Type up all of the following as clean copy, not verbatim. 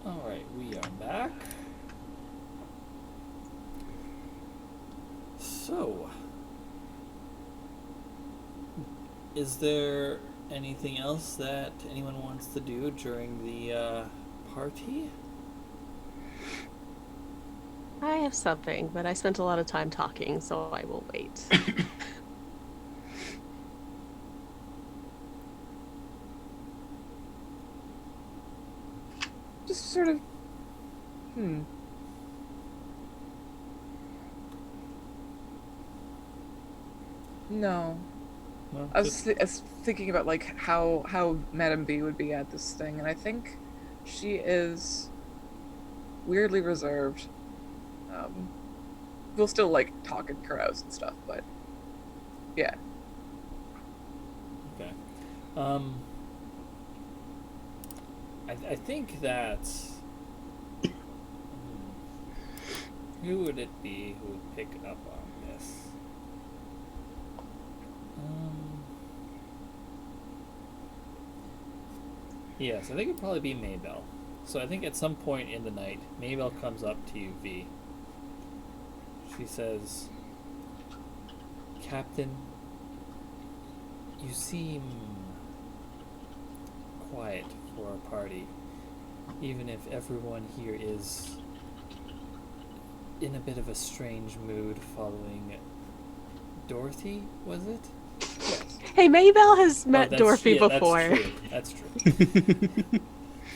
Alright, we are back. So, is there anything else that anyone wants to do during the party? I have something, but I spent a lot of time talking, so I will wait. Just sort of, no. Well, I was thinking about like how Madame B would be at this thing, and I think she is weirdly reserved. Um, we'll still like talk and carouse and stuff, but yeah. okay. Um, I think that. Who would it be who would pick up on this? Um, yes, I think it'd probably be Maybell. So I think at some point in the night, Maybell comes up to you, V. She says, Captain, you seem quiet for a party, even if everyone here is in a bit of a strange mood following Dorothy, was it? Yes. Hey, Maybell has Oh, met Dorothy that's before. true. That's true.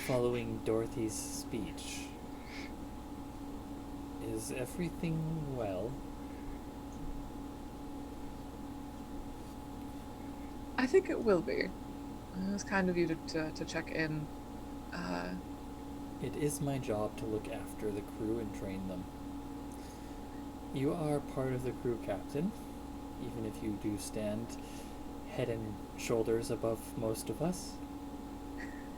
Following Dorothy's speech. Is everything well? I think it will be. It was kind of you to check in. Uh, It is my job to look after the crew and train them. You are part of the crew, Captain, even if you do stand head and shoulders above most of us.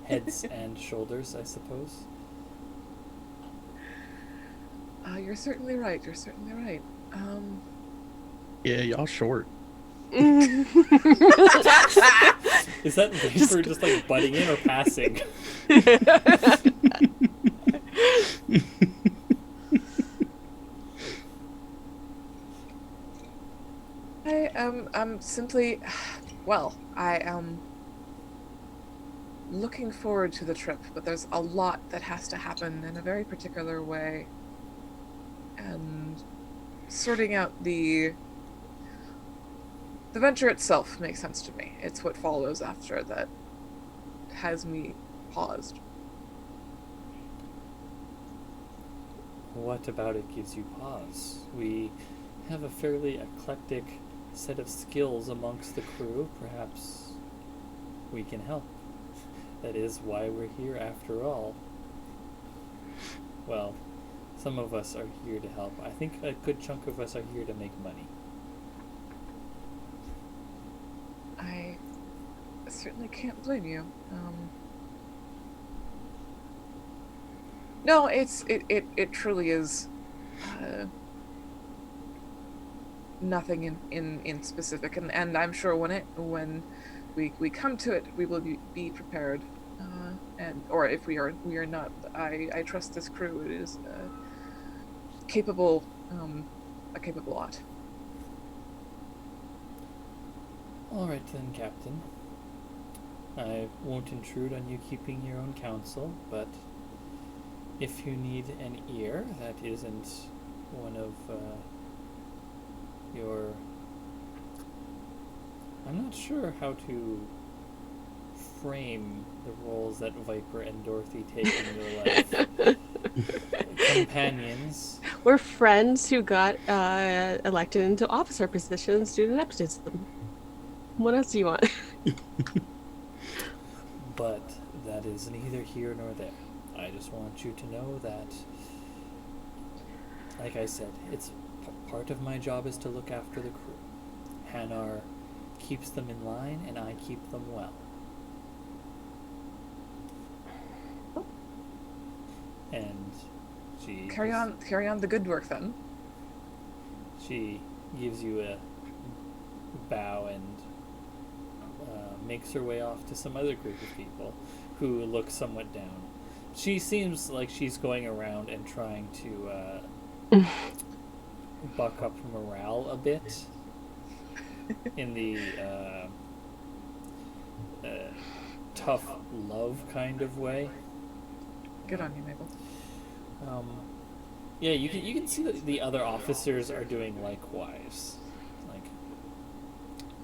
Heads and shoulders, I suppose. you're certainly right. You're certainly right. Yeah, y'all short. Is that Vapor just like butting in or passing? I'm simply, well, I am looking forward to the trip, but there's a lot that has to happen in a very particular way, and sorting out the venture itself makes sense to me. It's what follows after that has me paused. What about it gives you pause? We have a fairly eclectic set of skills amongst the crew. Perhaps we can help. That is why we're here after all. Well, some of us are here to help. I think a good chunk of us are here to make money. I certainly can't blame you. No, it truly is nothing in specific, and I'm sure when we come to it, we will be prepared. And or if we are not, I trust this crew. It is capable, a capable lot. All right then, Captain. I won't intrude on you keeping your own counsel, but if you need an ear that isn't one of your... I'm not sure how to frame the roles that Viper and Dorothy take in your life. Companions. We're friends who got elected into officer positions due to nepotism. What else do you want? But that is neither here nor there. I just want you to know that, like I said, it's part of my job is to look after the crew. Hanar keeps them in line, and I keep them well. And she Carry on the good work then. She gives you a bow and makes her way off to some other group of people who look somewhat down. She seems like she's going around and trying to buck up morale a bit in the tough love kind of way. Good on you, Mabel. Yeah, you can see that the other officers are doing likewise. Like,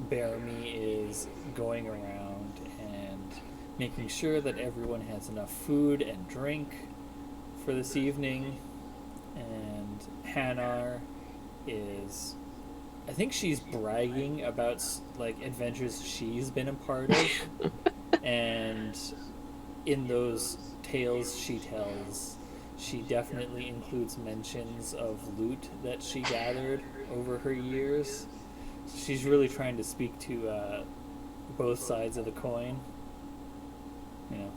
Baramy is going around and making sure that everyone has enough food and drink for this evening. And Hanar is, I think she's bragging about like adventures she's been a part of, and in those tales she tells, she definitely includes mentions of loot that she gathered over her years. She's really trying to speak to both sides of the coin. You know.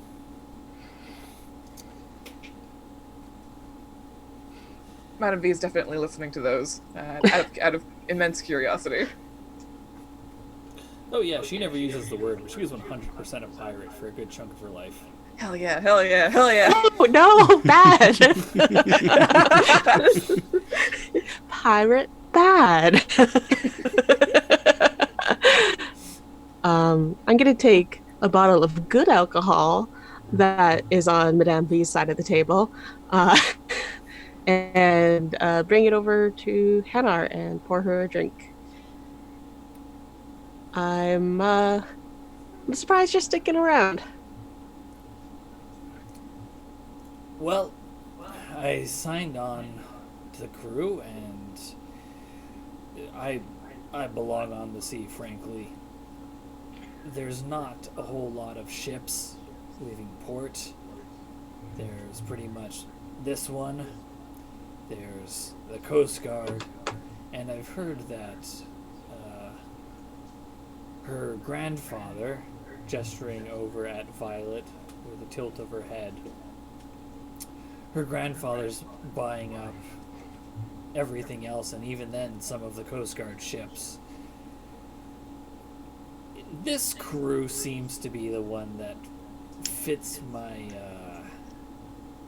Madam V is definitely listening to those out of immense curiosity. Oh yeah, she never uses the word, but she was 100% a pirate for a good chunk of her life. Hell yeah, hell yeah, hell yeah. Oh, no, bad. Pirate bad. I'm gonna take a bottle of good alcohol that is on Madame V's side of the table, and bring it over to Hanar and pour her a drink. I'm surprised you're sticking around. Well, I signed on to the crew, and I belong on the sea, frankly. There's not a whole lot of ships leaving port. There's pretty much this one. There's the Coast Guard, and I've heard that her grandfather, gesturing over at Violet with a tilt of her head, her grandfather's buying up everything else, and even then some of the Coast Guard ships. This crew seems to be the one that fits my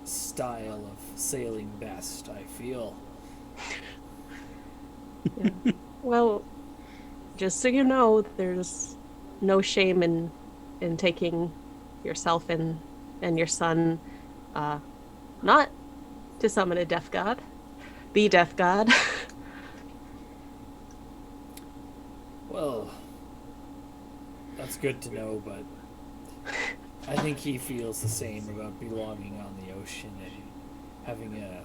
style of sailing best, I feel. Yeah. Well, just so you know, there's no shame in taking yourself and your son, not to summon a death god, the death god. Well, that's good to know, but I think he feels the same about belonging on the ocean and having a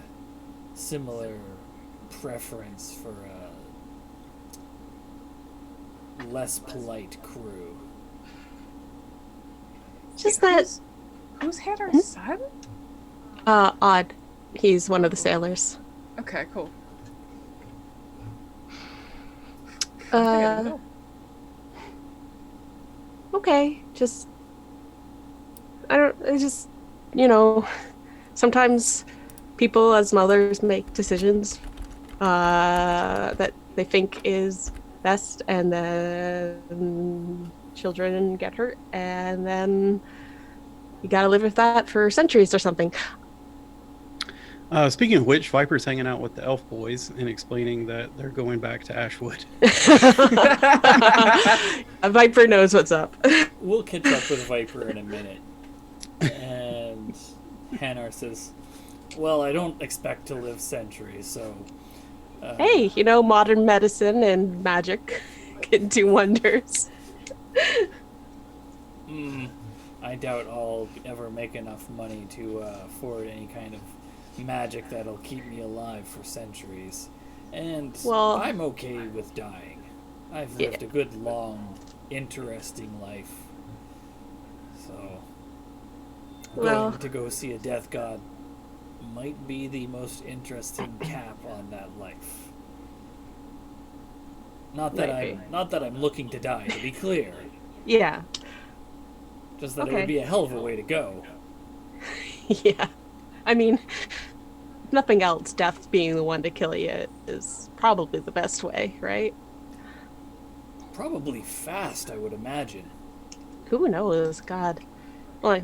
similar preference for a less polite crew. Just that Who's Hanar's son? Odd. He's one of the sailors. Okay, cool. Okay, just sometimes people as mothers make decisions that they think is best, and then children get hurt, and then you gotta live with that for centuries or something. Speaking of which, Viper's hanging out with the elf boys and explaining that they're going back to Ashwood. Viper knows what's up. We'll catch up with Viper in a minute. And Hanar says, well, I don't expect to live centuries, so... Hey, modern medicine and magic can do wonders. I doubt I'll ever make enough money to afford any kind of magic that'll keep me alive for centuries. And I'm okay with dying. I've lived a good, long, interesting life. So, going to go see a death god might be the most interesting cap on that life. Not that I'm looking to die, to be clear. Yeah. Just that it would be a hell of a way to go. Yeah. I mean, if nothing else, death being the one to kill you is probably the best way, right? Probably fast, I would imagine. Who knows? God. Well,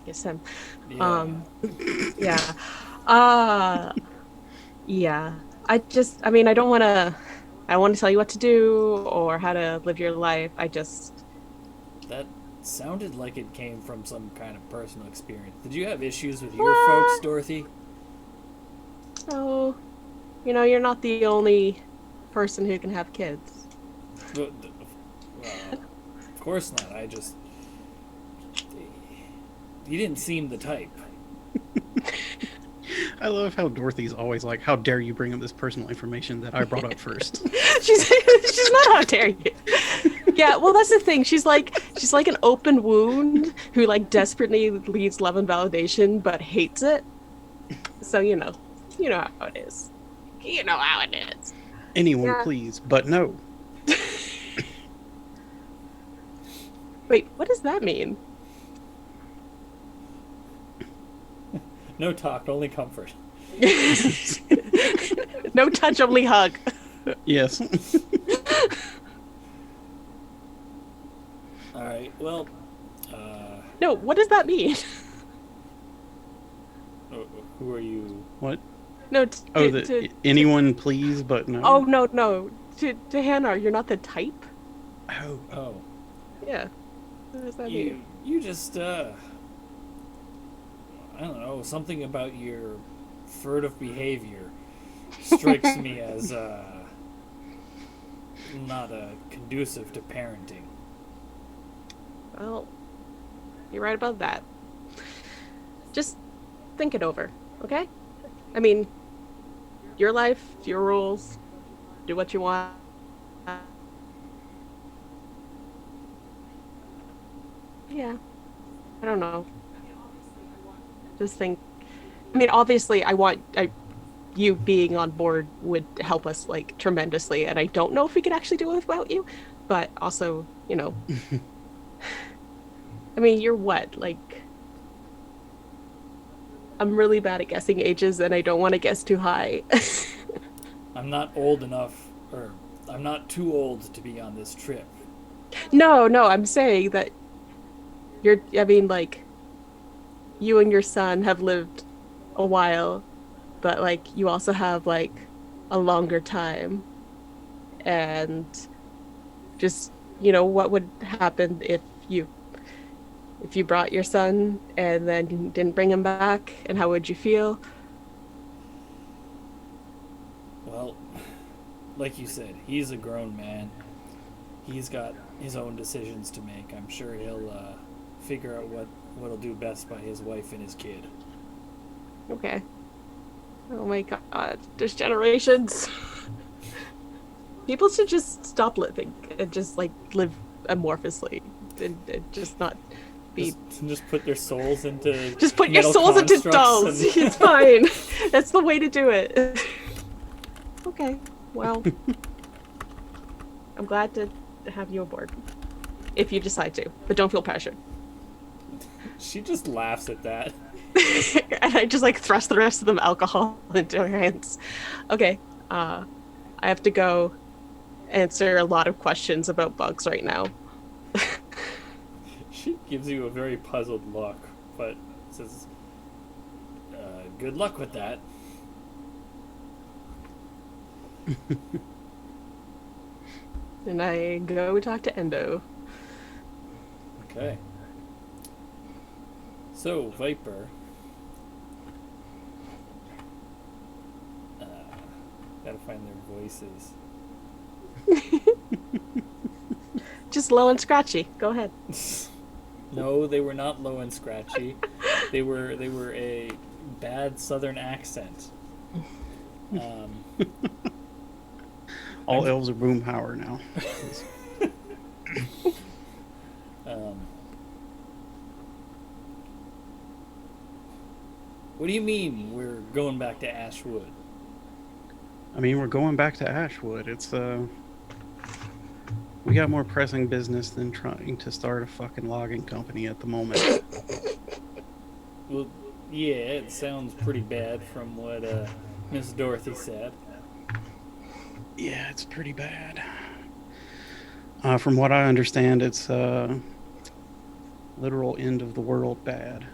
Yes, him. Yeah. Yeah. Uh yeah. I mean, I don't want to tell you what to do or how to live your life. That sounded like it came from some kind of personal experience. Did you have issues with your folks, What? Dorothy? So, you're not the only person who can have kids. Of course not. You didn't seem the type. I love how Dorothy's always like, "How dare you bring up this personal information that I brought up first?" She's not, how dare you. Yeah, well, that's the thing. She's like an open wound who like desperately needs love and validation but hates it. So, you know how it is. You know how it is. Anyone, Yeah. please, but no. Wait, what does that mean? No talk, only comfort. No touch, only hug. Yes. All right. Well, No, what does that mean? who are you? What? No, Anyone, please, but no. Oh, no. To Hannah, you're not the type? Oh. Oh, Yeah. What does that mean? you just I don't know, something about your furtive behavior strikes me as not conducive to parenting. Well, you're right about that. Just think it over, okay? I mean, your life, your rules, do what you want. Yeah, I don't know. Just think. I mean, obviously, you being on board would help us like tremendously, and I don't know if we could actually do it without you. But also, I mean, you're what? Like, I'm really bad at guessing ages, and I don't want to guess too high. I'm not old enough, or I'm not too old to be on this trip. No, I'm saying that I mean, like, you and your son have lived a while, but like, you also have like a longer time. And just, what would happen if you brought your son and then you didn't bring him back, and how would you feel? Well, like you said, he's a grown man. He's got his own decisions to make. I'm sure he'll figure out what'll do best by his wife and his kid. Okay. Oh my god, there's generations. People should just stop living and just like live amorphously and just not be. Just put their souls into. Just put your metal souls into constructs dolls. and- It's fine. That's the way to do it. Okay, well, I'm glad to have you aboard. If you decide to, but don't feel pressured. She just laughs at that. And I just like thrust the rest of the alcohol into her hands. Okay, I have to go answer a lot of questions about bugs right now. She gives you a very puzzled look, but says, "Good luck with that." And I go talk to Endo. Okay. So, Viper. Gotta find their voices. Just low and scratchy. Go ahead. No, they were not low and scratchy. They were a bad southern accent. All elves are Boomhauer now. What do you mean we're going back to Ashwood? I mean, we're going back to Ashwood. It's we got more pressing business than trying to start a fucking logging company at the moment. Well, yeah, it sounds pretty bad from what Miss Dorothy said. Yeah, it's pretty bad. From what I understand, it's literal end of the world bad.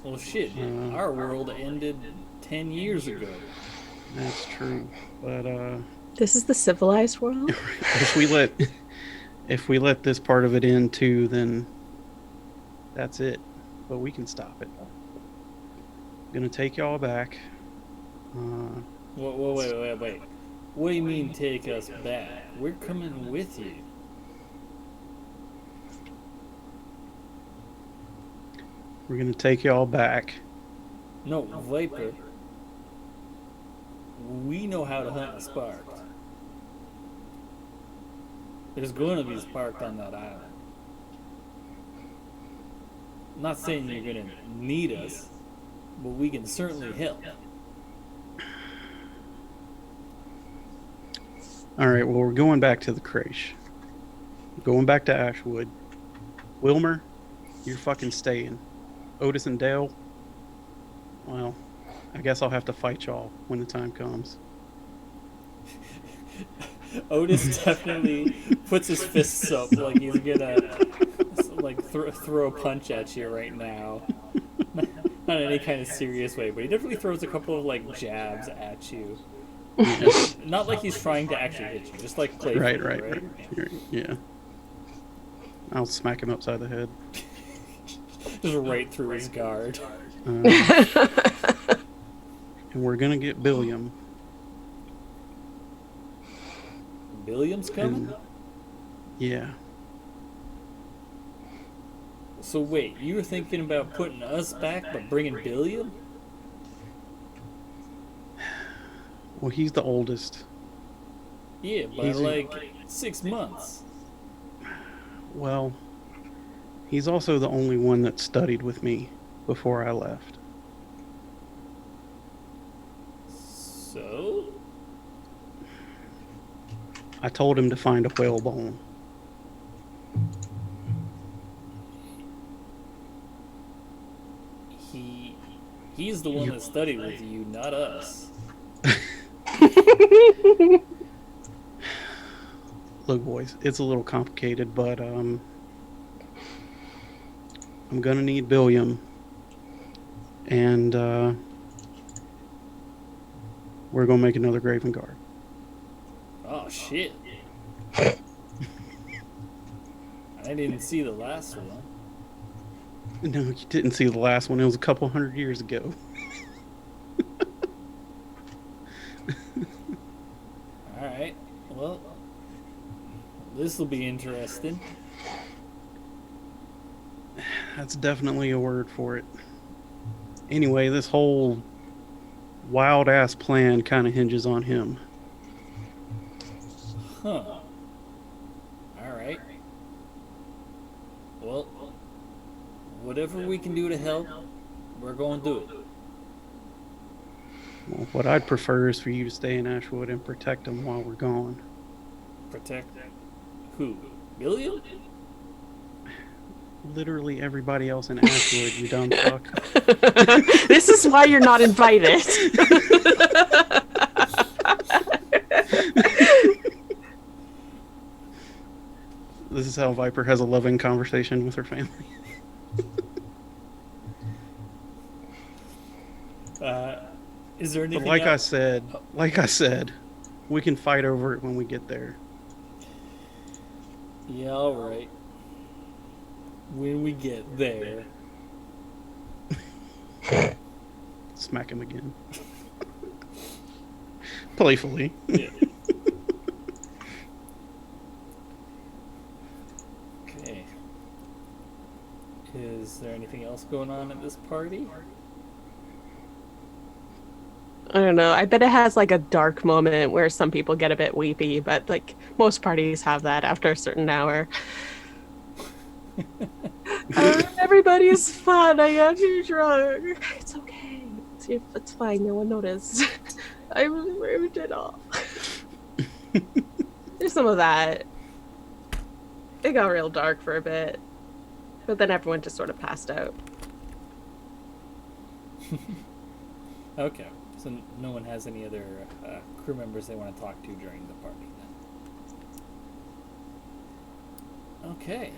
Well, shit. Our world ended 10 years ago. That's true. But This is the civilized world? if we let if we let this part of it in too, then that's it. But we can stop it. Gonna take y'all back. Wait. What do you mean take us back? We're coming with you. We're gonna take y'all back. No, Viper. We know how to hunt a spark. There's going to be a spark on that island. I'm not saying you're going to need us, but we can certainly help. All right. Well, we're going back to the creche. Going back to Ashwood. Wilmer, you're fucking staying. Otis and Dale. Well, I guess I'll have to fight y'all when the time comes. Otis definitely puts his fists up like he's gonna throw a punch at you right now. Not in any kind of serious way, but he definitely throws a couple of like jabs at you. Not like he's trying to actually hit you, just like playfully, Right. Yeah. I'll smack him upside the head. Just right through his guard. And we're gonna get Billiam. Billiam's coming? And, yeah. So wait, you were thinking about putting us back, but bringing Billiam? Well, he's the oldest. Yeah, by He's like 6 months. Well, he's also the only one that studied with me before I left. So? I told him to find a whalebone. He's the one that studied with you, not us. Look, boys, it's a little complicated, but I'm gonna need Billiam, and we're gonna make another Graven Guard. Oh shit. I didn't see the last one. No, you didn't see the last one. It was a couple hundred years ago. Alright, well, this will be interesting. That's definitely a word for it. Anyway, this whole wild ass plan kind of hinges on him. Huh. Alright. Well, whatever we can do to help, we're going to do it. Well, what I'd prefer is for you to stay in Ashwood and protect him while we're gone. Protect who? Billiam? Literally everybody else in Ashwood, you dumb fuck. This is why you're not invited. This is how Viper has a loving conversation with her family. Is there anything But like else? I said, we can fight over it when we get there. Yeah, alright. When we get there. Smack him again. Playfully. Yeah. Okay. Is there anything else going on at this party? I don't know. I bet it has like a dark moment where some people get a bit weepy, but like most parties have that after a certain hour. Everybody's fun. I got too drunk. It's okay. It's fine. No one noticed. I ripped it off. There's some of that. It got real dark for a bit, but then everyone just sort of passed out. Okay. So no one has any other crew members they want to talk to during the party then. Okay.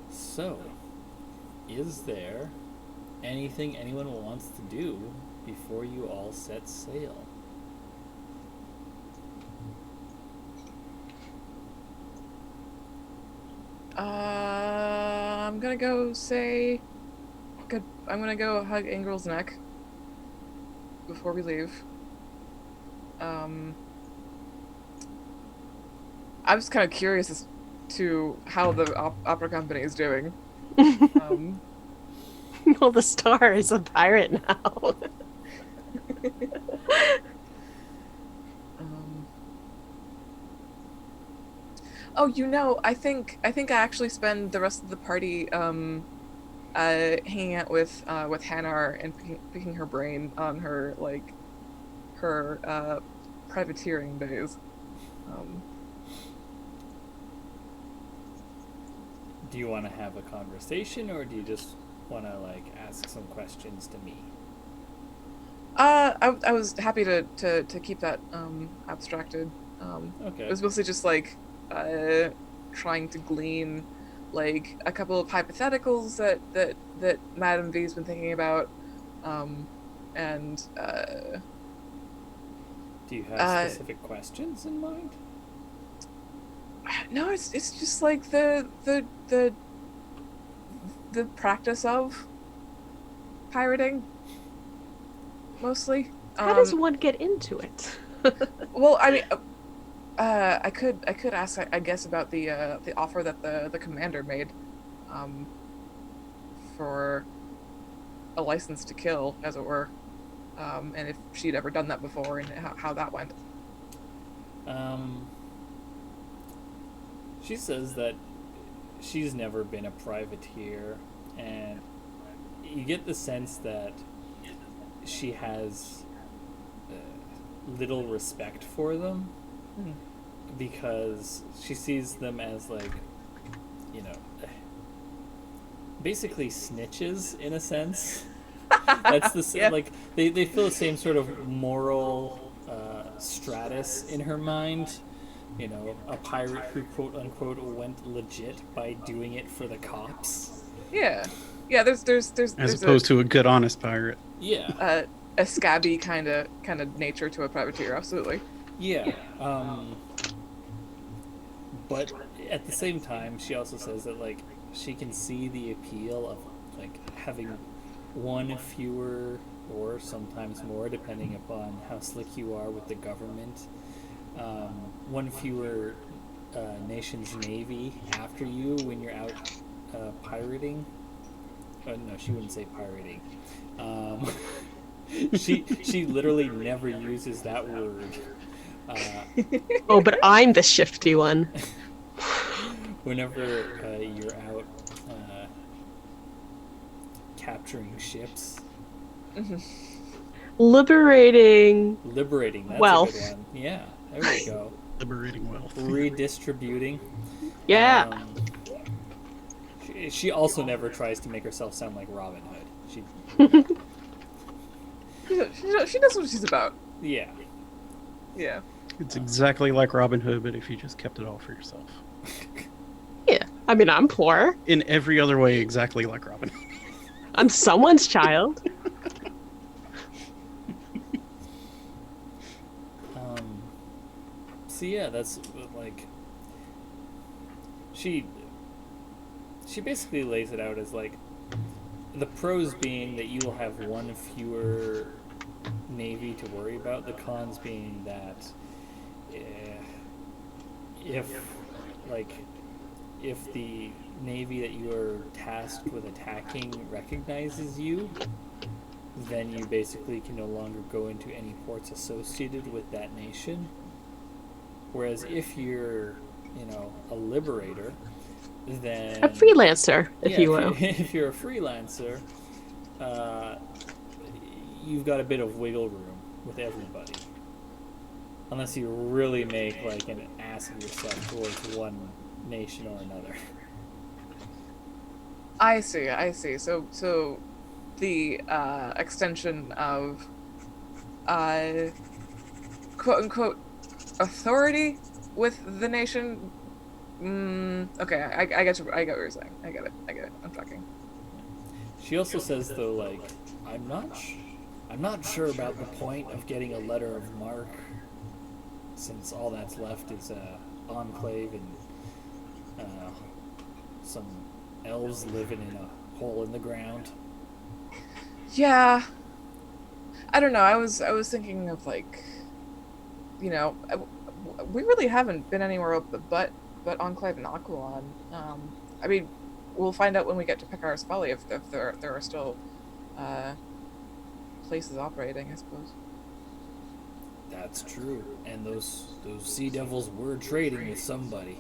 So, is there anything anyone wants to do before you all set sail. I'm gonna go say good. I'm gonna go hug Ingril's neck before we leave. I'm just kind of curious as to how the opera company is doing. Well, the star is a pirate now. Oh, I think I actually spend the rest of the party hanging out with Hanar and picking her brain on her privateering days. Do you want to have a conversation, or do you just want to ask some questions to me? I was happy to keep that abstracted. Okay. It was mostly just trying to glean a couple of hypotheticals that Madame V's been thinking about, and do you have specific questions in mind? No, it's just the practice of pirating, mostly. How does one get into it? Well, I mean, I could ask, I guess, about the offer that the commander made, for a license to kill, as it were, and if she'd ever done that before and how that went. She says that she's never been a privateer, and you get the sense that she has little respect for them, because she sees them as basically snitches in a sense. That's the Yeah. they feel the same sort of moral stratus in her mind. A pirate who quote unquote went legit by doing it for the cops. Yeah, There's As opposed to a good, honest pirate. Yeah. A scabby kind of nature to a privateer, absolutely. Yeah. But at the same time, she also says that she can see the appeal of having one fewer, or sometimes more, depending upon how slick you are with the government. One fewer nation's navy after you when you're out pirating. Oh, no, she wouldn't say pirating. She literally never uses that word. Oh, but I'm the shifty one. Whenever you're out capturing ships. Liberating, that's wealth. a good one. Yeah, there we go. Liberating wealth. Redistributing. Yeah. She also never tries to make herself sound like Robin Hood. She knows what she's about. Yeah. Yeah. It's exactly like Robin Hood, but if you just kept it all for yourself. Yeah. I mean, I'm poor. In every other way, exactly like Robin Hood. I'm someone's child. So yeah, that's she basically lays it out as the pros being that you will have one fewer navy to worry about. The cons being that if the navy that you are tasked with attacking recognizes you, then you basically can no longer go into any ports associated with that nation. Whereas if you're, a liberator, then... A freelancer, if you will. If you're a freelancer, you've got a bit of wiggle room with everybody. Unless you really make, an ass of yourself towards one nation or another. I see. So the extension of quote unquote authority with the nation. Okay, I get what you're saying. I get it. I'm tracking. She also says though, like, I'm not sure about the point of getting a letter of marque, since all that's left is Enclave and some elves living in a hole in the ground. Yeah. I don't know. I was thinking of like, we really haven't been anywhere else but Enclave and Aquilon. I mean, we'll find out when we get to Pekar's Folly if there are still places operating, I suppose. That's true. And those sea devils were trading with somebody.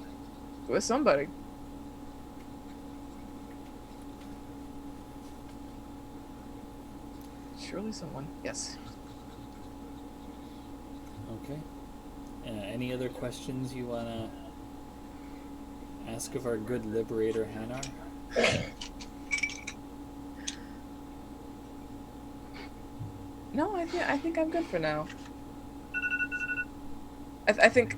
With somebody. Surely someone. Yes. Okay. Any other questions you want to ask of our good liberator, Hanar? No, I think I'm good for now. I think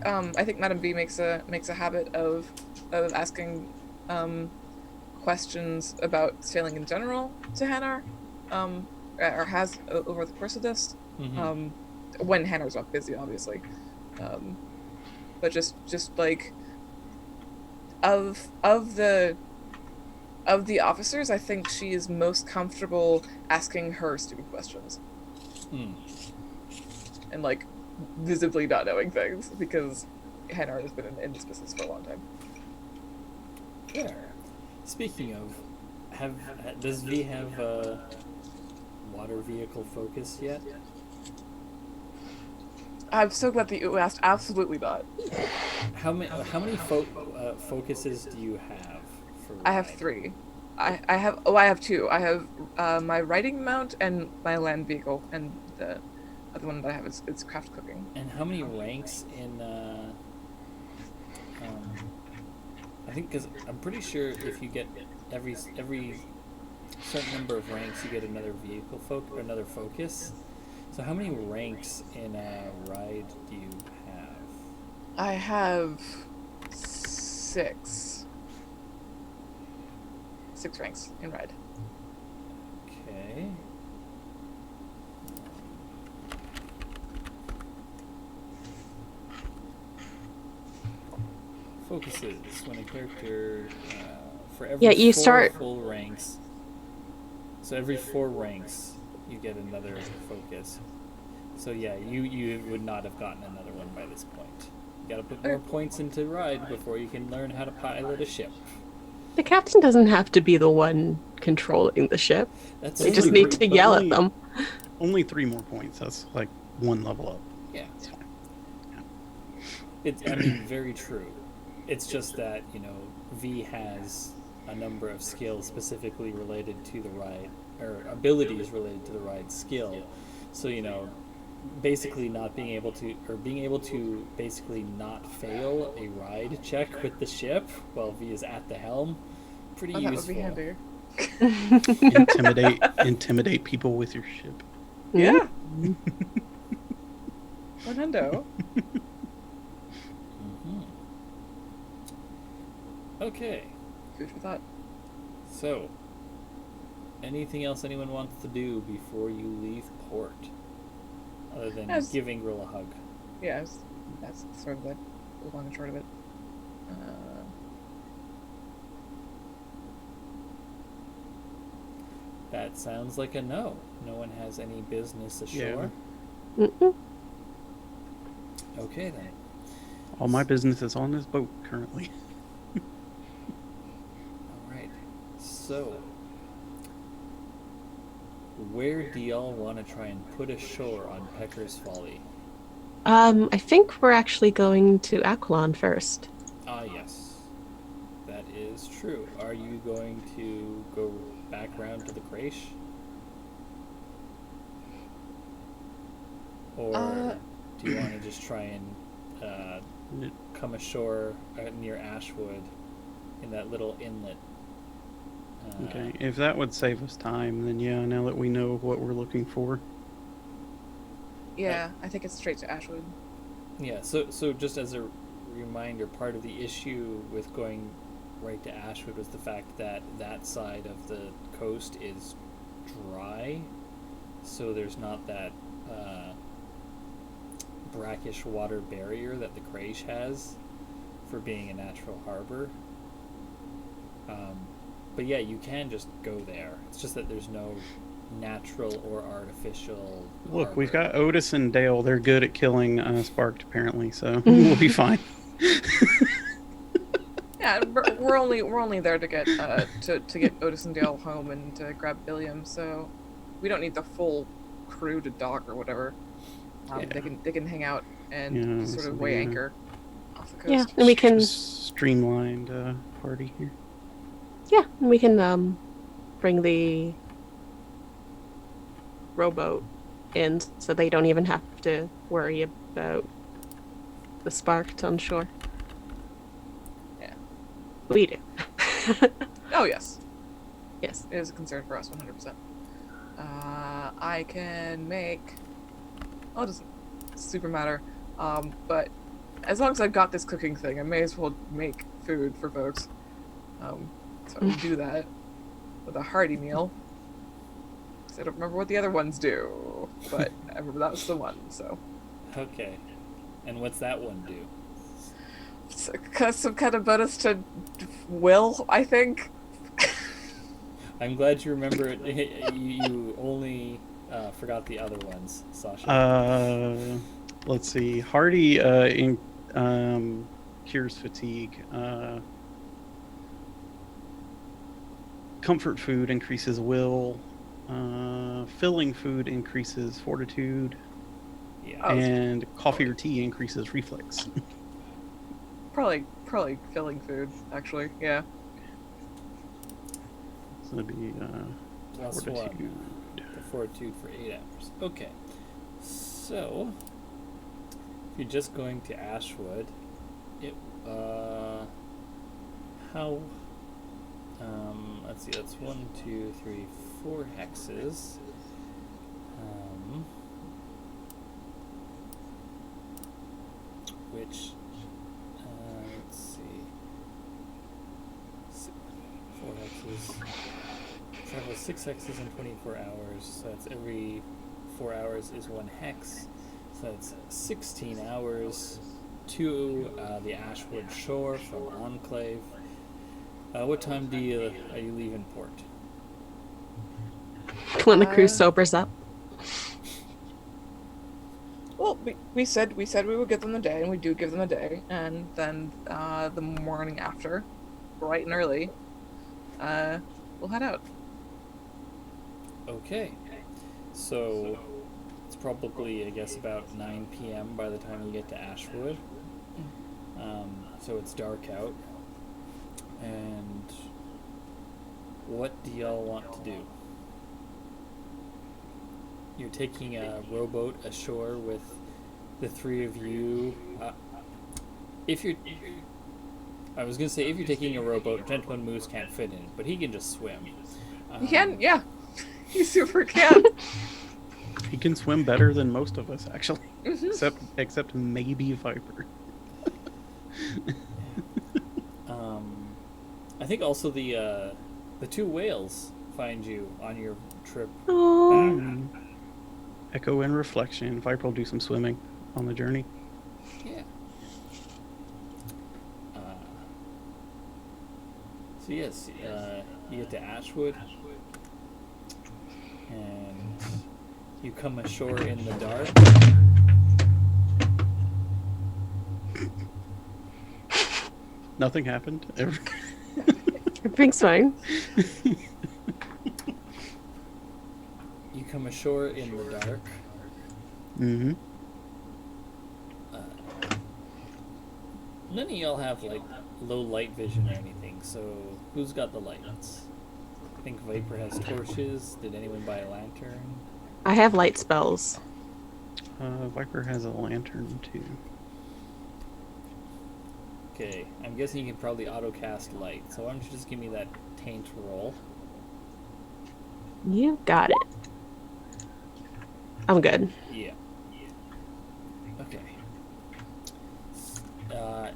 Madam B makes a habit of asking questions about sailing in general to Hanar, or has over the course of this. Mm-hmm. When Hanar's not busy, obviously. But just like of the officers, I think she is most comfortable asking her stupid questions. Mm. And like visibly not knowing things, because Hanar has been in this business for a long time. Fair. Speaking of, does V have water vehicle focus yet? I'm so glad that you asked. Absolutely not. How many focuses do you have for I have ride? 3. I have 2. I have my riding mount and my land vehicle, and the other one that I have is craft cooking. And how many ranks in? I think because I'm pretty sure if you get every certain number of ranks, you get another vehicle another focus. So how many ranks in a ride do you have? I have 6. 6 ranks in ride. Okay. Focuses when a character for every Yeah, you 4 start- full ranks. So every 4 ranks, you get another focus. So yeah, you would not have gotten another one by this point. You gotta put more points into ride before you can learn how to pilot a ship. The captain doesn't have to be the one controlling the ship. That's We just Only need three- to but yell only- at them. Only 3 more points. That's like 1 level up. Yeah. That's fine. It's, I mean, very true. It's just that, V has a number of skills specifically related to the ride, or abilities related to the ride skill. So, basically not being able to, or being able to basically not fail a ride check with the ship while V is at the helm, pretty Oh, that would useful. be handy. Intimidate people with your ship. Yeah. Orlando. Mm-hmm. Okay. Food for thought. So, anything else anyone wants to do before you leave port? Other than giving Grill a hug. Yeah, that's sort of the long and short of it. That sounds like a no. No one has any business ashore? Mm-mm. Okay, then. All my business is on this boat currently. Alright. So, where do y'all want to try and put ashore on Pecker's Folly? I think we're actually going to Aquilon first. Ah, yes. That is true. Are you going to go back round to the Crash? Or do you want to just try and come ashore near Ashwood in that little inlet? Okay, if that would save us time, then yeah, now that we know what we're looking for. Yeah, I think it's straight to Ashwood. Yeah, so just as a reminder, part of the issue with going right to Ashwood was the fact that that side of the coast is dry, so there's not that brackish water barrier that the Craish has for being a natural harbor. But yeah, you can just go there. It's just that there's no natural or artificial Look, we've harbor. got Otis and Dale. They're good at killing Sparked, apparently, so we'll be fine. Yeah, we're only there to get to get Otis and Dale home and to grab Billiam, so we don't need the full crew to dock or whatever. Yeah. They can hang out and Yeah, just sort this of will weigh be a- anchor off the coast. Yeah, and we can. Streamlined party here. Yeah, and we can bring the rowboat in, so they don't even have to worry about the Sparked on shore. Yeah. We do. Oh yes, Yes. it is a concern for us 100%. I can make. Oh, it doesn't super matter. But as long as I've got this cooking thing, I may as well make food for folks. So I will do that with a hearty meal. 'Cause I don't remember what the other ones do, but I remember that was the one. So Okay. And what's that one do? some kind of bonus to will, I think. I'm glad you remember it. You only forgot the other ones, Sasha. Let's see. Hardy cures fatigue. Comfort food increases will. Filling food increases fortitude. Yeah. Oh. And coffee or tea increases reflex. Probably filling food, actually. Yeah. So it'd be Plus fortitude. the fortitude for 8 hours. Okay. So, if you're just going to Ashwood, it how let's see, that's 1, 2, 3, 4 hexes. Which let's see, 4 hexes. Travel 6 hexes in 24 hours, so that's every 4 hours is 1 hex, so that's 16 hours to the Ashwood shore from Enclave. What time are you leaving port? When the crew sobers up. Well, we said we would give them the day, and we do give them a day, and then the morning after, bright and early, we'll head out. Okay, so it's probably, I guess, about 9 p.m. by the time you get to Ashwood. So it's dark out. And what do y'all want to do? You're taking a rowboat ashore with the 3 of you. I was gonna say, if you're taking a rowboat, Gentleman Moose can't fit in it, but he can just swim. He can, yeah. He super can. He can swim better than most of us, actually. Except maybe Viper. I think also the 2 whales find you on your trip Oh. back. Echo and Reflection. Viper will do some swimming on the journey. Yeah. So yes, you get to Ashwood, and you come ashore in the dark. Nothing happened. Everything's fine. You come ashore in the dark. Mm-hmm. None of y'all have like low light vision or anything, so who's got the lights? I think Viper has torches. Did anyone buy a lantern? I have light spells. Viper has a lantern too. Okay, I'm guessing you can probably auto-cast light, so why don't you just give me that taint roll? You got it. I'm good. Yeah. Okay.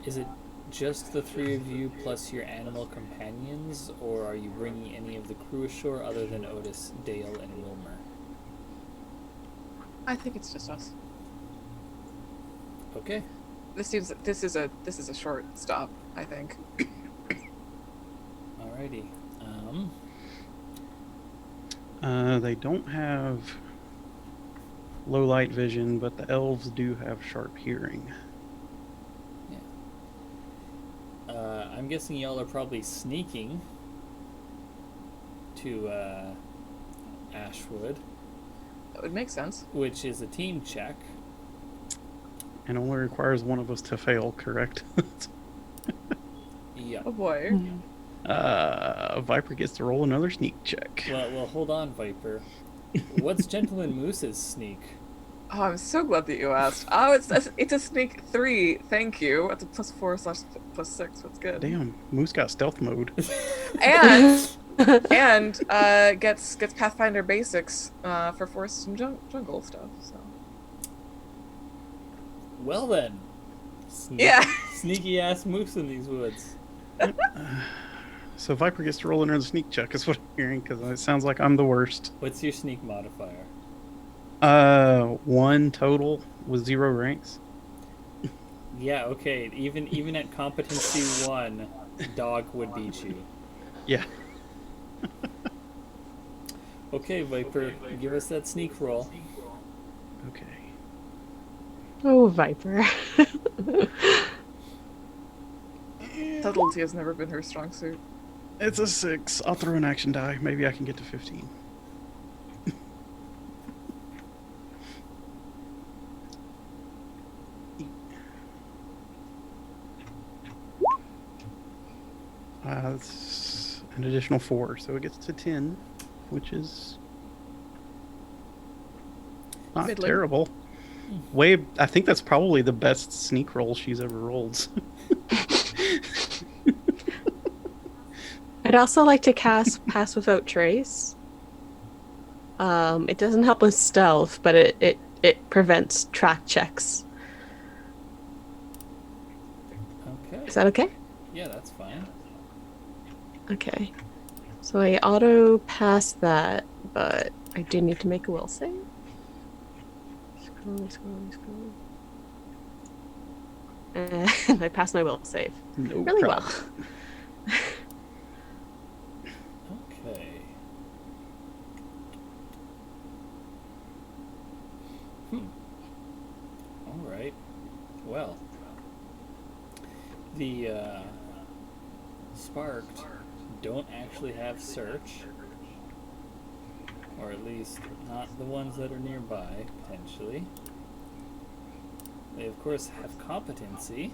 Is it just the three of you plus your animal companions, or are you bringing any of the crew ashore other than Otis, Dale, and Wilmer? I think it's just us. Okay. This is a short stop, I think. Alrighty. They don't have low light vision, but the elves do have sharp hearing. I'm guessing y'all are probably sneaking to Ashwood, That would make sense. which is a team check. And only requires one of us to fail, correct? Yeah. Oh boy. Viper gets to roll another sneak check. Well, hold on, Viper. What's Gentleman Moose's sneak? Oh, I'm so glad that you asked. Oh, it's a sneak 3. Thank you. That's a +4/+6. That's good. Damn, Moose got stealth mode. And gets Pathfinder basics for forest and jungle stuff. So Well then. yeah. Sneaky ass moose in these woods. So Viper gets to roll another sneak check, is what I'm hearing, because it sounds like I'm the worst. What's your sneak modifier? 1 total with 0 ranks. Yeah, okay. Even at competency 1, dog would beat you. Yeah. Okay, Viper, give us that sneak roll. Okay. Oh, Viper. Subtlety has never been her strong suit. It's a 6. I'll throw an action die. Maybe I can get to 15. That's an additional 4, so it gets to 10, which is not Middling. terrible. I think that's probably the best sneak roll she's ever rolled. I'd also like to cast Pass Without Trace. It doesn't help with stealth, but it prevents track checks. Okay. Is that okay? Yeah, that's fine. Okay. So I auto pass that, but I do need to make a will save. Scrolling. And I pass my will save. No Really problem. well. Okay. Alright. Well. The Sparked don't actually have search. Or at least not the ones that are nearby, potentially. They of course have competency.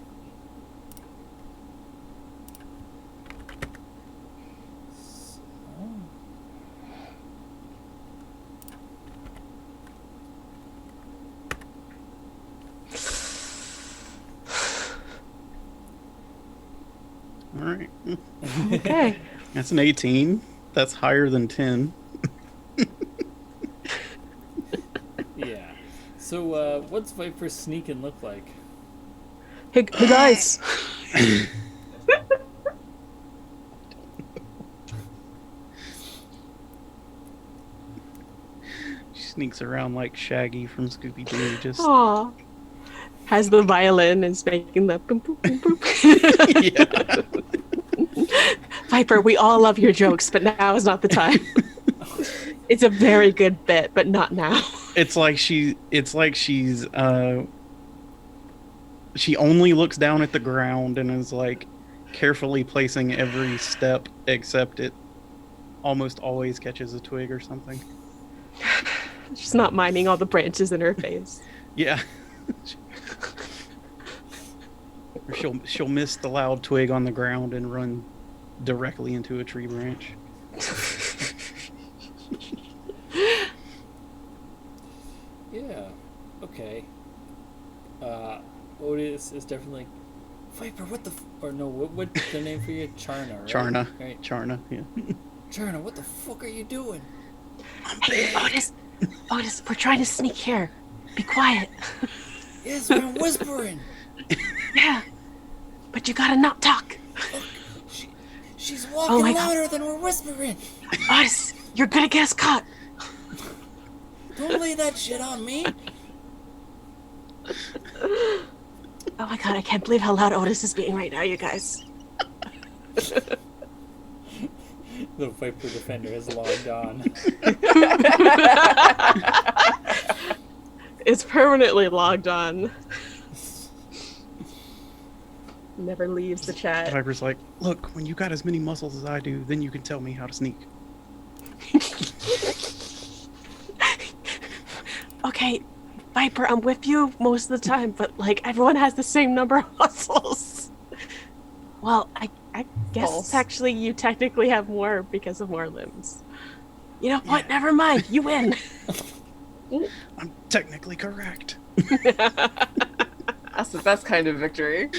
So... All right. Okay. That's an 18. That's higher than 10. Yeah. So, what's Viper's sneaking look like? Hey guys. She sneaks around like Shaggy from Scooby-Doo, just... Aw. Has the violin and is making the boom boom boom boom. Yeah. Viper, we all love your jokes, but now is not the time. It's a very good bit, but not now. It's like she's she only looks down at the ground and is like carefully placing every step, except it almost always catches a twig or something. She's not minding all the branches in her face. Yeah. Or she'll miss the loud twig on the ground and run directly into a tree branch. Yeah. Okay. Otis is definitely Viper. What the? Or no? What's the name for you? Charna. Right? Charna. Right. Charna. Yeah. Charna. What the fuck are you doing? Hey, Otis, we're trying to sneak here. Be quiet. Yes, I'm whispering. Yeah. But you gotta not talk. She's Oh walking my God. louder than we're whispering. Otis, you're gonna get us caught. Don't lay that shit on me. Oh my God, I can't believe how loud Otis is being right now, you guys. The Viper Defender has logged on. It's permanently logged on. Never leaves the chat. Viper's like, look, when you got as many muscles as I do, then you can tell me how to sneak. Okay, Viper, I'm with you most of the time, but like everyone has the same number of muscles. Well, I guess False. actually you technically have more because of more limbs. You know what? Never mind. You win. I'm technically correct. That's the best kind of victory.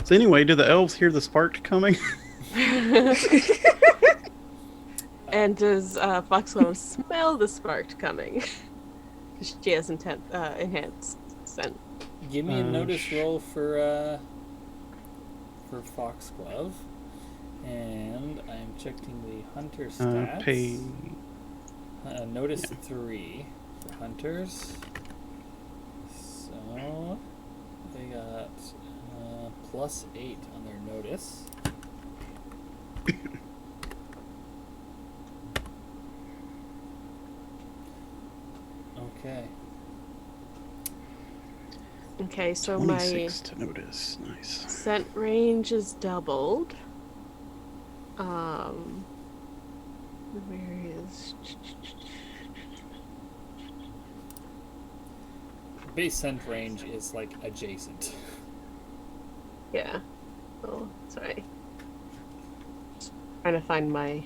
So anyway, do the elves hear the spark coming? And does Foxglove smell the spark coming? Because she has enhanced scent. Give me a notice roll for Foxglove. And I'm checking the hunter stats. Pay. Notice 3 for hunters. So they got +8 on their notice. Okay. Okay, so 26 to notice. Nice. scent range is doubled. Where is... Base scent range is like adjacent. Yeah. Oh, sorry. Trying to find my...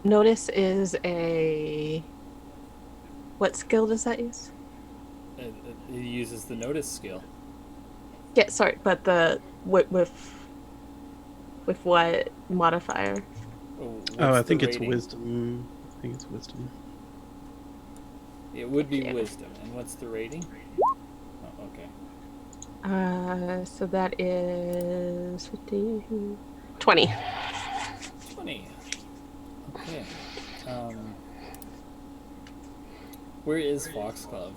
Notice is a... What skill does that use? It uses the notice skill. Yeah, sorry, but the... With what modifier? Oh, I What's the think it's rating? wisdom. I think it's wisdom. It would be Yeah. wisdom. And what's the rating? Oh, okay. So that is 15... 20. 20. Okay. Where is Foxglove?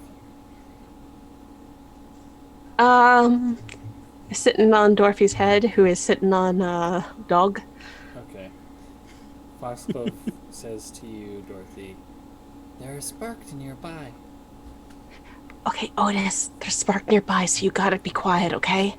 Sitting on Dorothy's head, who is sitting on dog. Okay. Foxglove says to you, Dorothy, there is spark nearby. Okay, Otis, there's spark nearby, so you gotta be quiet, okay?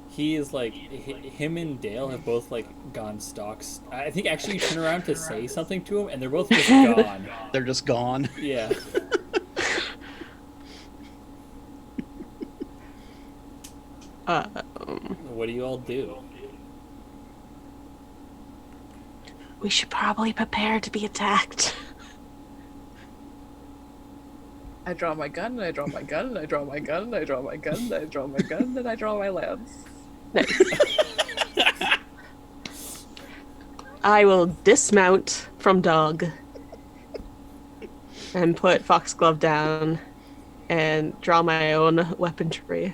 He is like, him and Dale have both like gone stalks. I think actually you turn around to say something to him and they're both just gone. They're just gone. Yeah. What do you all do? We should probably prepare to be attacked. I draw my gun, and I draw my gun, and I draw my gun, and I draw my gun, and I draw my gun, and I draw my lance. I will dismount from dog and put Foxglove down and draw my own weaponry.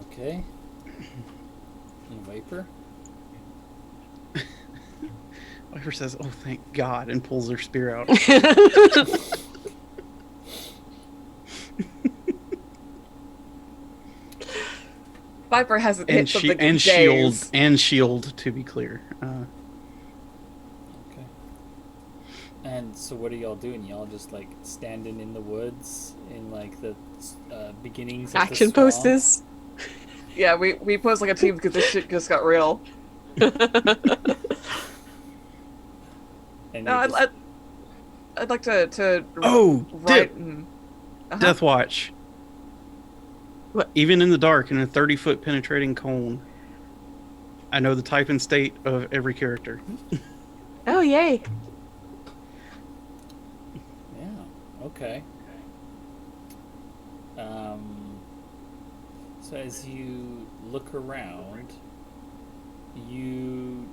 Okay. And Viper? Viper says, "Oh, thank God," and pulls her spear out. Viper hasn't hit something in shield days. and shield, to be clear. Okay. And so what are y'all doing? Y'all just like standing in the woods in like the beginnings of Action the swamp? poses. Yeah, we pose like a team because this shit just got real. And No, you just- I'd like to Oh, write. Death Watch. What? Even in the dark, in a 30-foot penetrating cone, I know the type and state of every character. Oh, yay. Okay. So as you look around, you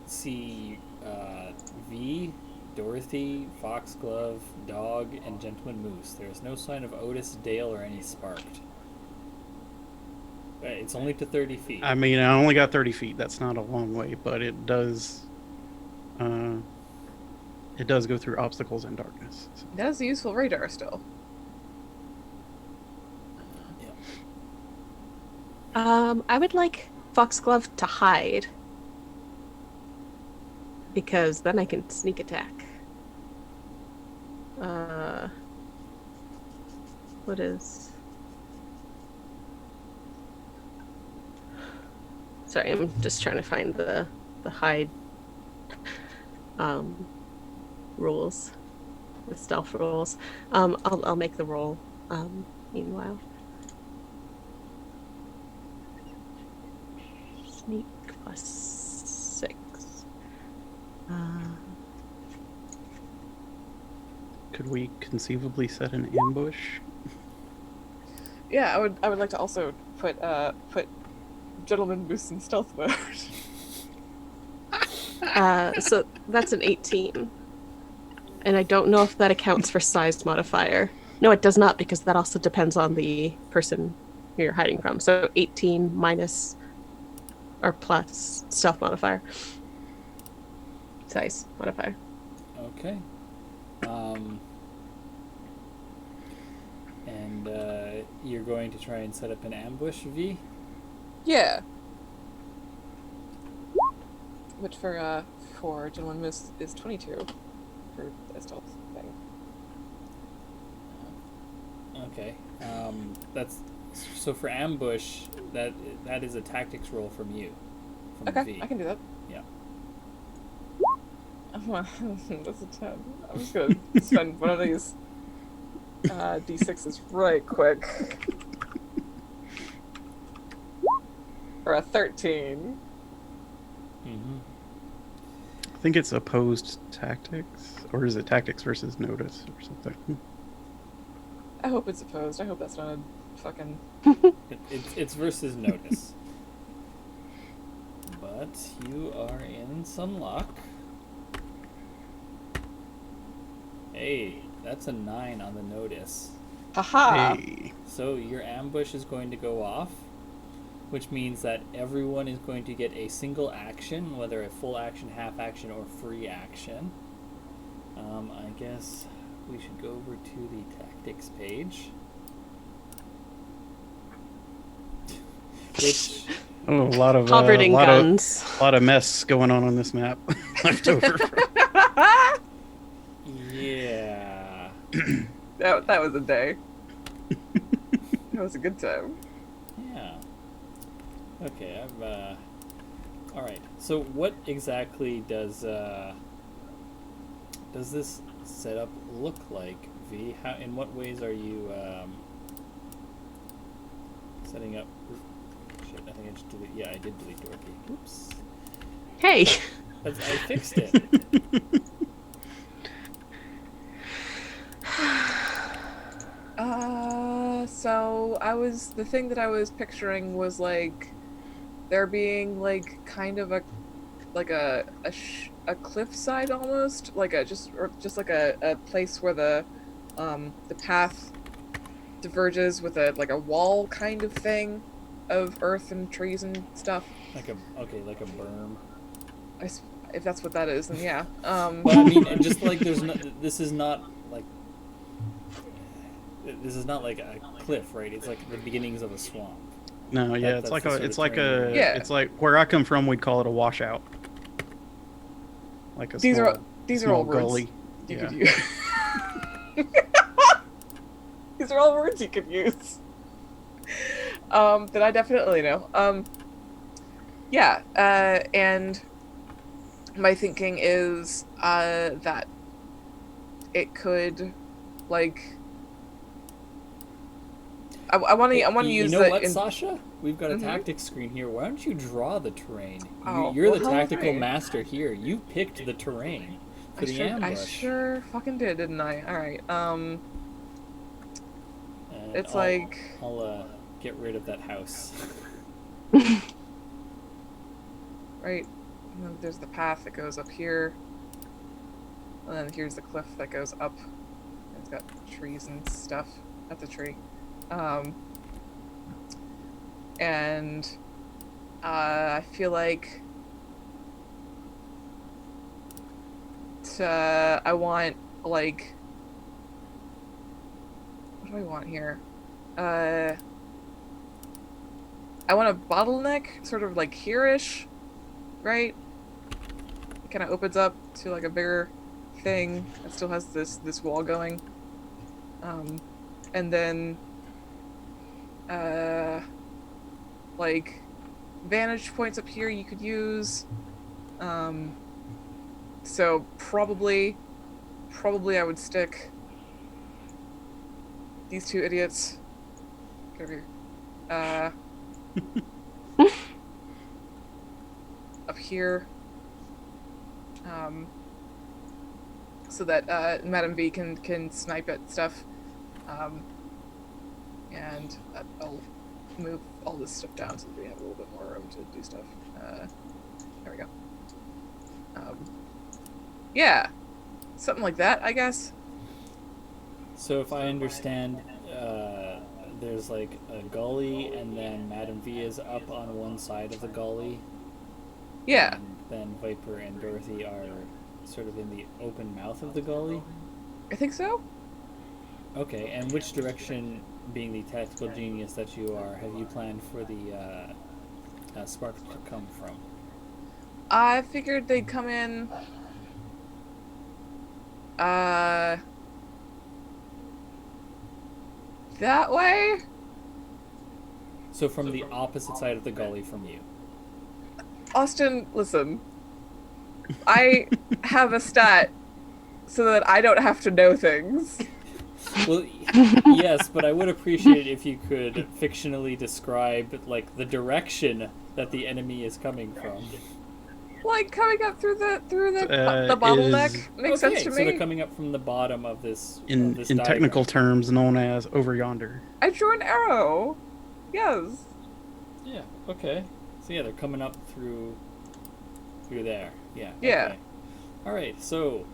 see V, Dorothy, Foxglove, Dog, and Gentleman Moose. There is no sign of Otis, Dale, or any Sparked. It's only to 30 feet. I mean, I only got 30 feet. That's not a long way, but it does go through obstacles and darkness. So. That is a useful radar still. I would like Foxglove to hide. Because then I can sneak attack. What is... Sorry, I'm just trying to find the hide rules, the stealth rules. I'll make the roll meanwhile. Sneak plus 6. Could we conceivably set an ambush? Yeah, I would like to also put Gentleman Moose in stealth mode. So that's an 18. And I don't know if that accounts for size modifier. No, it does not, because that also depends on the person who you're hiding from. So 18 minus or plus stealth modifier. Size modifier. Okay. And you're going to try and set up an ambush, V? Yeah. Which for Gentleman Moose is 22 for the stealth thing. Okay. That's so for ambush. That is a tactics roll from you. From Okay, V. I can do that. Yeah. That's a 10. I'm just gonna spend one of these D6s right quick. For a 13. Mm-hmm. I think it's opposed tactics, or is it tactics versus notice or something? I hope it's opposed. I hope that's not a fucking... It's versus notice. But you are in some luck. Hey, that's a 9 on the notice. Haha! Hey. So your ambush is going to go off, which means that everyone is going to get a single action, whether a full action, half action, or free action. I guess we should go over to the tactics page. Which, Oh, a lot of Halberdian guns. a lot of mess going on this map left over. yeah. That was a day. That was a good time. Yeah. Okay, all right. So what exactly does this setup look like, V? How, in what ways are you setting up? Shit, I think I just deleted. Yeah, I did delete Dorothy. Oops. Hey! I fixed it. So the thing that I was picturing was like there being like kind of a cliffside almost, like just like a place where the path diverges with a wall kind of thing of earth and trees and stuff. Like a berm. If that's what that is, then yeah. But I mean, and just like this is not like a cliff, right? It's like the beginnings of a swamp. No, yeah, That's the sort it's of like terrain. Yeah. it's like where I come from, we'd call it a washout. Like a These small, are all words gully. you Yeah. could use. These are all words you could use. That I definitely know. Yeah, and my thinking is that it could, like, I want to use You know the what, Sasha? We've got a Mhm. tactics screen here. Why don't you draw the terrain? Oh, You're the well, tactical right. master here. You picked the terrain. for the ambush. I sure fucking did, didn't I? Alright, And it's I'll, like... I'll get rid of that house. Right, and then there's the path that goes up here. And then here's the cliff that goes up. It's got trees and stuff. That's a tree. And I feel like I want, like, what do I want here? I want a bottleneck, sort of like here-ish, right? It kind of opens up to like a bigger thing that still has this wall going. And then like vantage points up here you could use. So probably I would stick these two idiots. Get over here. Up here. So that Madam V can snipe at stuff. And I'll move all this stuff down so that we have a little bit more room to do stuff. There we go. Yeah, something like that, I guess. So if I understand, there's like a gully, and then Madam V is up on one side of the gully. Yeah. And then Viper and Dorothy are sort of in the open mouth of the gully. I think so. Okay, and which direction, being the tactical genius that you are, have you planned for the sparks to come from? I figured they'd come in that way? So from the opposite side of the gully from you. Austin, listen. I have a stat so that I don't have to know things. Well, yes, but I would appreciate it if you could fictionally describe, like, the direction that the enemy is coming from. Like coming up through the bottleneck makes sense to so me. they're coming up from the bottom of this. In technical terms, known as over yonder. I drew an arrow. Yes. Yeah. Okay. So yeah, they're coming up through there. Yeah. Yeah. Okay. All right. So,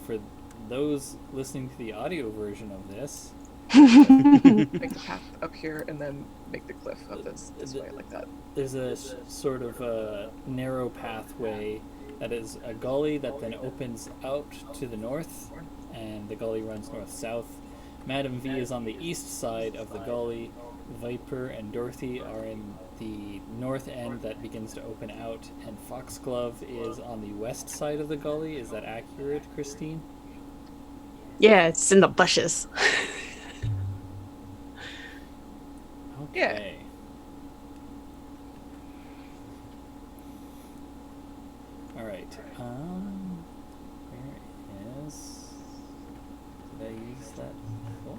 for those listening to the audio version of this, Make the path up here and then make the cliff up this way like that. there's a sort of a narrow pathway that is a gully that then opens out to the north, and the gully runs north-south. Madam V is on the east side of the gully. Viper and Dorothy are in the north end that begins to open out, and Foxglove is on the west side of the gully. Is that accurate, Christine? Yeah, it's in the bushes. Okay. All right. Where is? Did I use that before?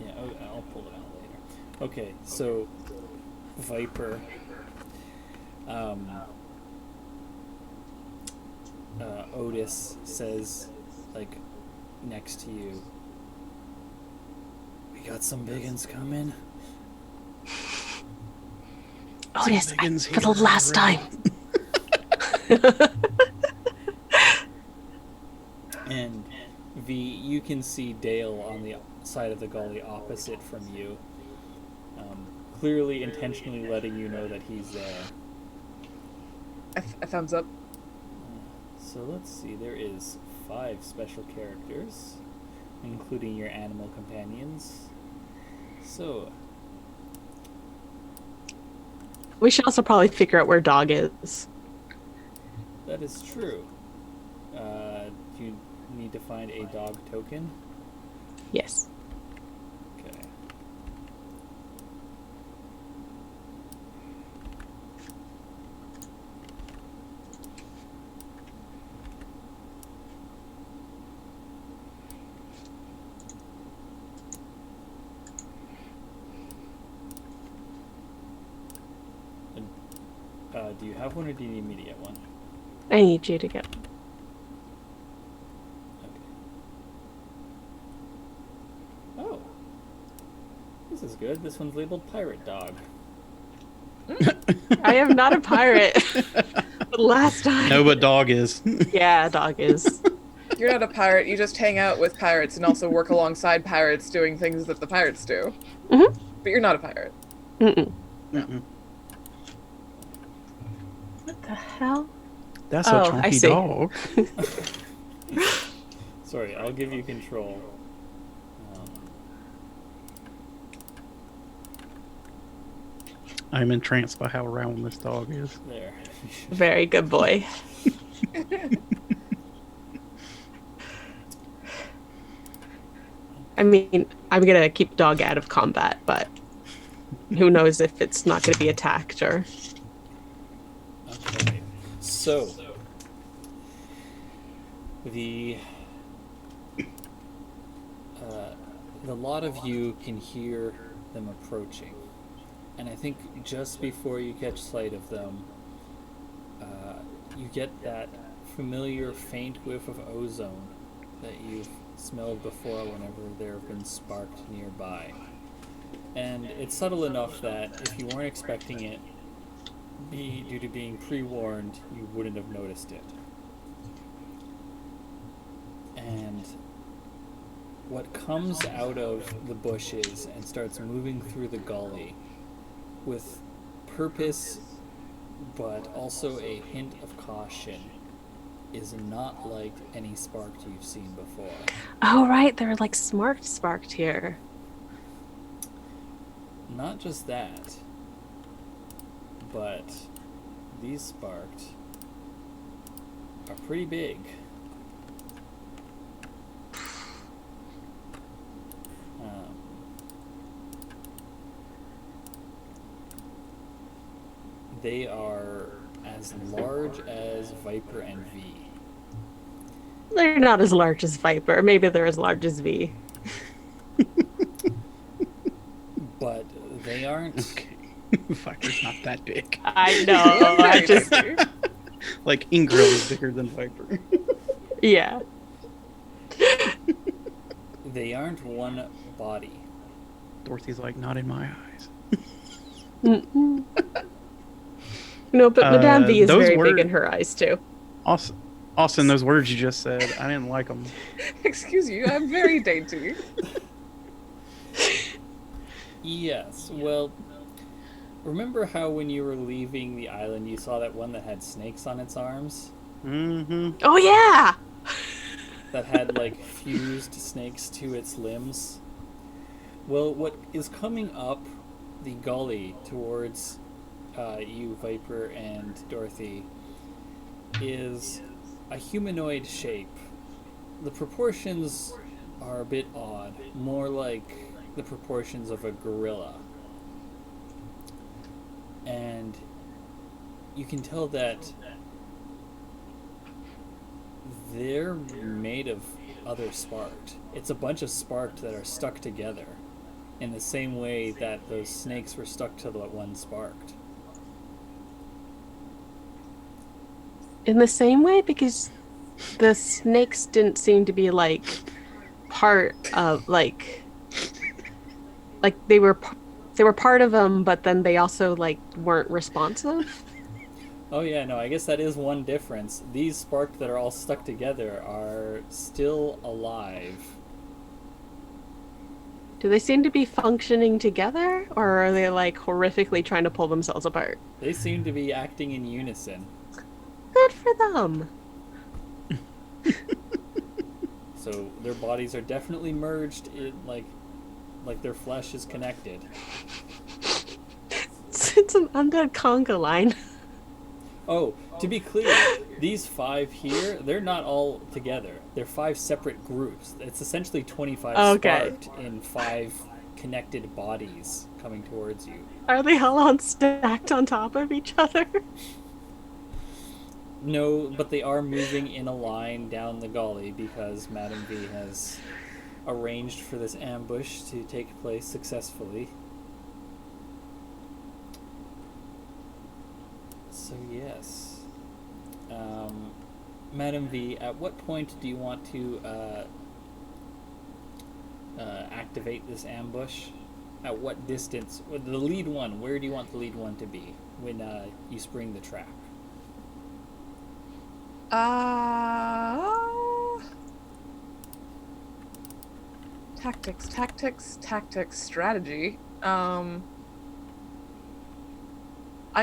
Yeah, I'll pull it out later. Okay, so Viper. Otis says, like, next to you, we got some biggins coming. Otis, Biggins for the here last time. And V, you can see Dale on the side of the gully opposite from you, clearly intentionally letting you know that he's there. A thumbs up. So let's see, there is 5 special characters, including your animal companions. So We should also probably figure out where Dog is. that is true. Do you need to find a dog token? Yes. Okay. Do you have one, or do you need me to get one? I need you to get. Okay. Oh. This is good. This one's labeled Pirate Dog. I am not a pirate. But last time. No, but dog is. Yeah, dog is. You're not a pirate. You just hang out with pirates and also work alongside pirates doing things that the pirates do. Mm-hmm. But you're not a pirate. Mm-mm. Mm-mm. What the hell? That's Oh, a I chunky see. dog. Sorry, I'll give you control. I'm entranced by how round this dog is. There. Very good boy. I mean, I'm gonna keep dog out of combat, but who knows if it's not gonna be attacked or. Okay. So, the lot of you can hear them approaching, and I think just before you catch sight of them, you get that familiar faint whiff of ozone that you've smelled before whenever there have been sparks nearby. And it's subtle enough that if you weren't expecting it, due to being pre-warned, you wouldn't have noticed it. And what comes out of the bushes and starts moving through the gully with purpose but also a hint of caution is not like any sparked you've seen before. Oh right, they're like sparked here. Not just that, but these sparked are pretty big. They are as large as Viper and V. They're not as large as Viper. Maybe they're as large as V. But they aren't. Okay. Viper's not that big. I know. I just. Like Enclave is bigger than Viper. Yeah. They aren't one body. Dorothy's like, not in my eyes. Mm-mm. No, but Madame V is those very were- big in her eyes too. Austin, those words you just said, I didn't like them. Excuse you, I'm very dainty. Yes, well, remember how when you were leaving the island you saw that one that had snakes on its arms? Mm-hmm. Oh yeah. That had like fused snakes to its limbs? Well, what is coming up the gully towards you, Viper, and Dorothy is a humanoid shape. The proportions are a bit odd, more like the proportions of a gorilla. And you can tell that they're made of other sparked. It's a bunch of sparked that are stuck together in the same way that those snakes were stuck to the one sparked. In the same way, because the snakes didn't seem to be like part of like they were part of them, but then they also like weren't responsive. Oh yeah, no, I guess that is one difference. These sparked that are all stuck together are still alive. Do they seem to be functioning together, or are they like horrifically trying to pull themselves apart? They seem to be acting in unison. Good for them. So their bodies are definitely merged in like their flesh is connected. It's an undead conga line. Oh, to be clear, these 5 here, they're not all together. They're 5 separate groups. It's essentially 25 Okay. sparked in 5 connected bodies coming towards you. Are they all on stacked on top of each other? No, but they are moving in a line down the gully because Madame V has arranged for this ambush to take place successfully. So yes. Madam V, at what point do you want to activate this ambush? At what distance? The lead one, where do you want the lead one to be when you spring the trap? Tactics, strategy. I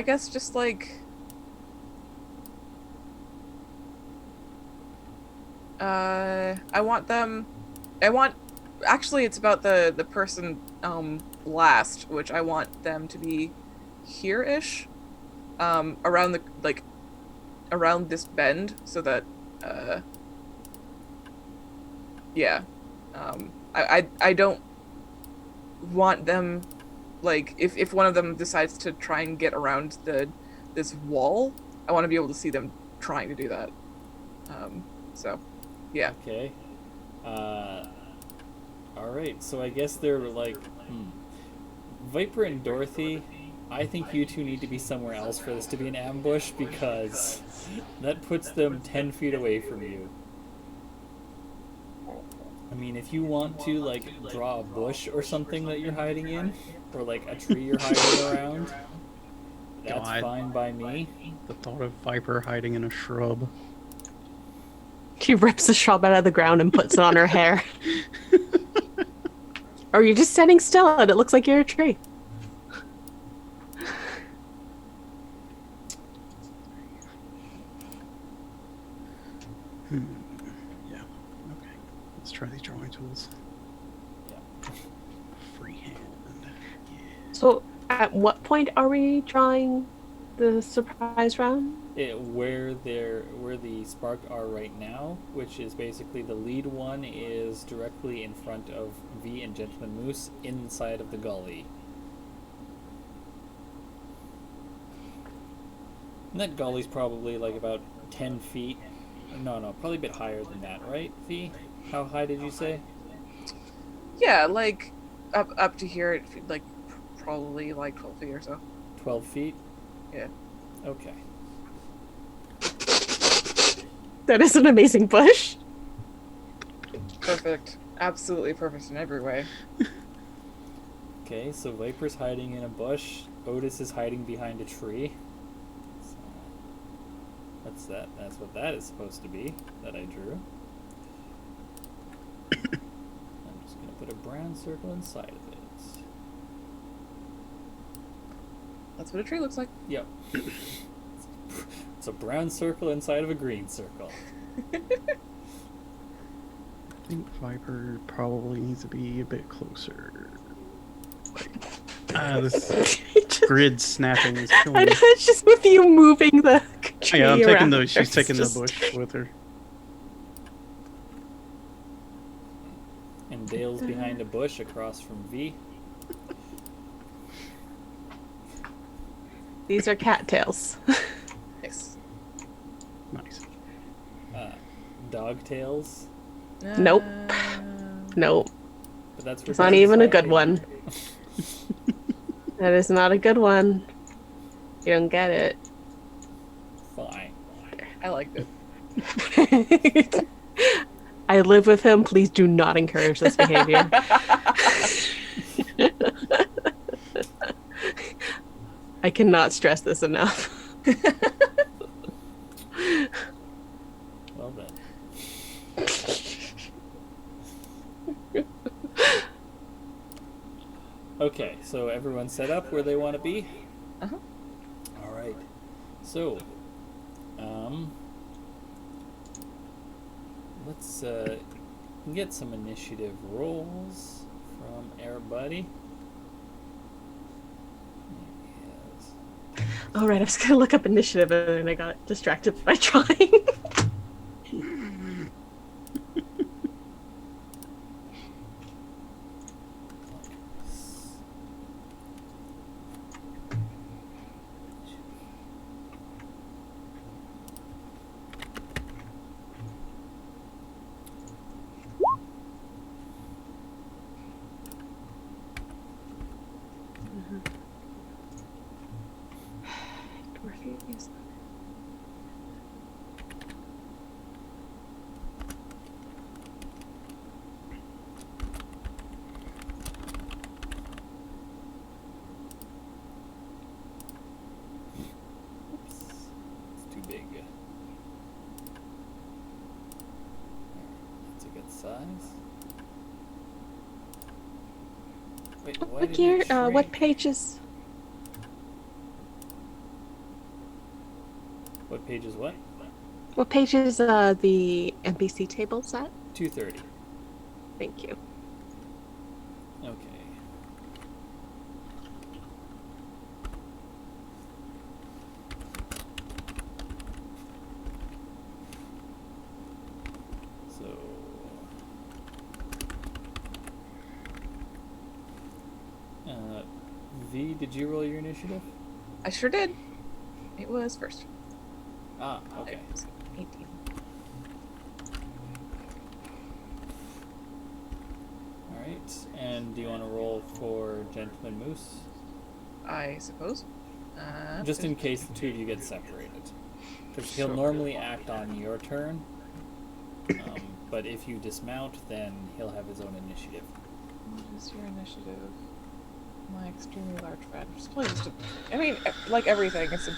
guess just like actually it's about the person last, which I want them to be here-ish. Around the around this bend so that yeah. I don't want them, like, if one of them decides to try and get around this wall, I want to be able to see them trying to do that. So, yeah. Okay. Alright, so I guess they're like, Viper and Dorothy, I think you two need to be somewhere else for this to be an ambush, because that puts them 10 feet away from you. I mean, if you want to, like, draw a bush or something that you're hiding in, or, like, a tree you're hiding around, that's God. fine by me. The thought of Viper hiding in a shrub. She rips the shrub out of the ground and puts it on her hair. Or you're just standing still and it looks like you're a tree. Yeah. Okay. Let's try these drawing tools. Yeah. Freehand. Yeah. So, at what point are we drawing the surprise round? Where the spark are right now, which is basically the lead one is directly in front of V and Gentleman Moose inside of the gully. And that gully's probably like about 10 feet. No, probably a bit higher than that, right, V? How high did you say? Yeah, like up to here, like probably like 12 feet or so. 12 feet? Yeah. Okay. That is an amazing bush. Perfect. Absolutely perfect in every way. Okay, so Viper's hiding in a bush. Otis is hiding behind a tree. So that's that. That's what that is supposed to be that I drew. I'm just going to put a brown circle inside of it. That's what a tree looks like. Yep. It's a brown circle inside of a green circle. I think Viper probably needs to be a bit closer. This grid snapping is killing I me. know, it's just with you moving the tree Yeah, I'm taking around. those. She's It's taking just- the bush with her. And Dale's behind a bush across from V. These are cattails. Nice. Nice. Dog tails. Nope. Nope. But that's It's not even a good hiding. one. That is not a good one. You don't get it. Fine. I liked it. I live with him. Please do not encourage this behavior. I cannot stress this enough. Well then. Okay, so everyone's set up where they want to be? Uh-huh. Alright. So, let's get some initiative rolls from everybody. Yes. All right, I was gonna look up initiative and then I got distracted by trying. Wait, why What did year? it What shrink? pages? What page is what? What page is the NPC tables at? 230. Thank you. Okay. So V, did you roll your initiative? I sure did. It was first. Ah, okay. It was 18. All right. And do you want to roll for Gentleman Moose? I suppose. Just in case the two of you get separated. Because he'll Sure. normally act on your turn. But if you dismount, then he'll have his own initiative. What is your initiative? My extremely large bad. Just probably just I mean, like everything, it's a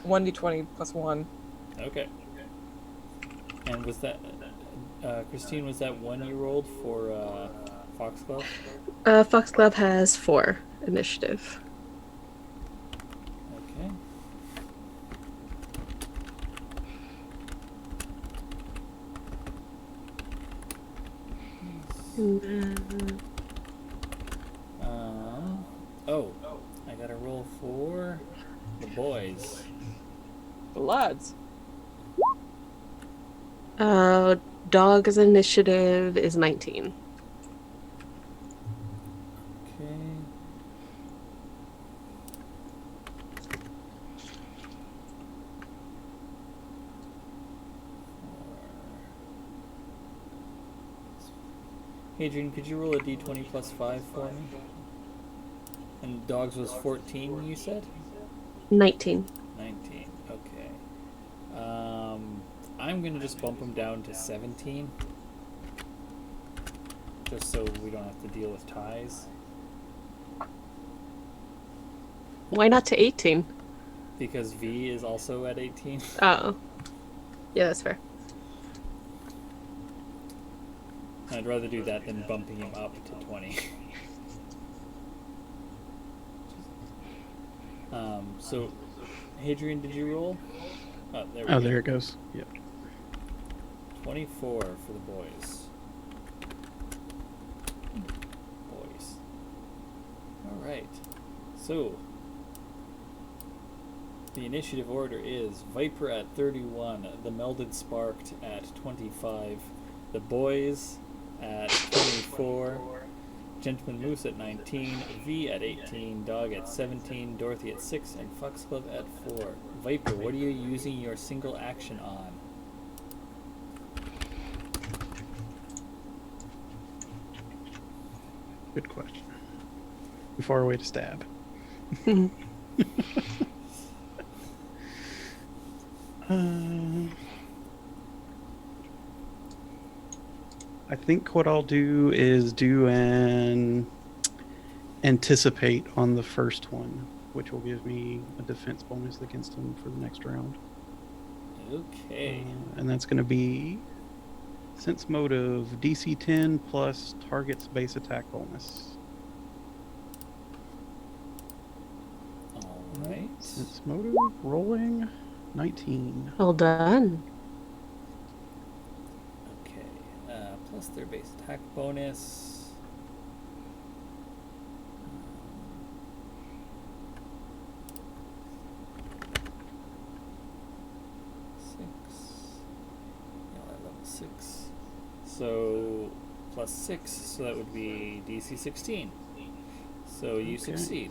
1d20 plus 1. Okay. And was that, Christine, was that one you rolled for Foxglove? Foxglove has 4 initiative. Okay. And then Oh, I got to roll for the boys. Bloods. Dog's initiative is 19. Okay. Adrian, could you roll a d20 plus 5 for me? And dogs was 14, you said? 19. 19, okay. I'm going to just bump him down to 17. Just so we don't have to deal with ties. Why not to 18? Because V is also at 18. Oh. Yeah, that's fair. I'd rather do that than bumping him up to 20. So, Hadrian, did you roll? Oh, there we go. there it goes. Yep. 24 for the boys. Boys. Alright. So, the initiative order is Viper at 31, the Melded Sparked at 25, the boys at 24, Gentleman Moose at 19, V at 18, Dog at 17, Dorothy at 6, and Foxglove at 4. Viper, what are you using your single action on? Good question. Too far away to stab. I think what I'll do is do an anticipate on the first one, which will give me a defense bonus against him for the next round. Okay. And that's going to be sense motive DC 10 plus target's base attack bonus. Alright. Sense motive rolling 19. Well done. Okay. Plus their base attack bonus. Level 6. So plus 6, so that would be DC 16. So you Okay. succeed.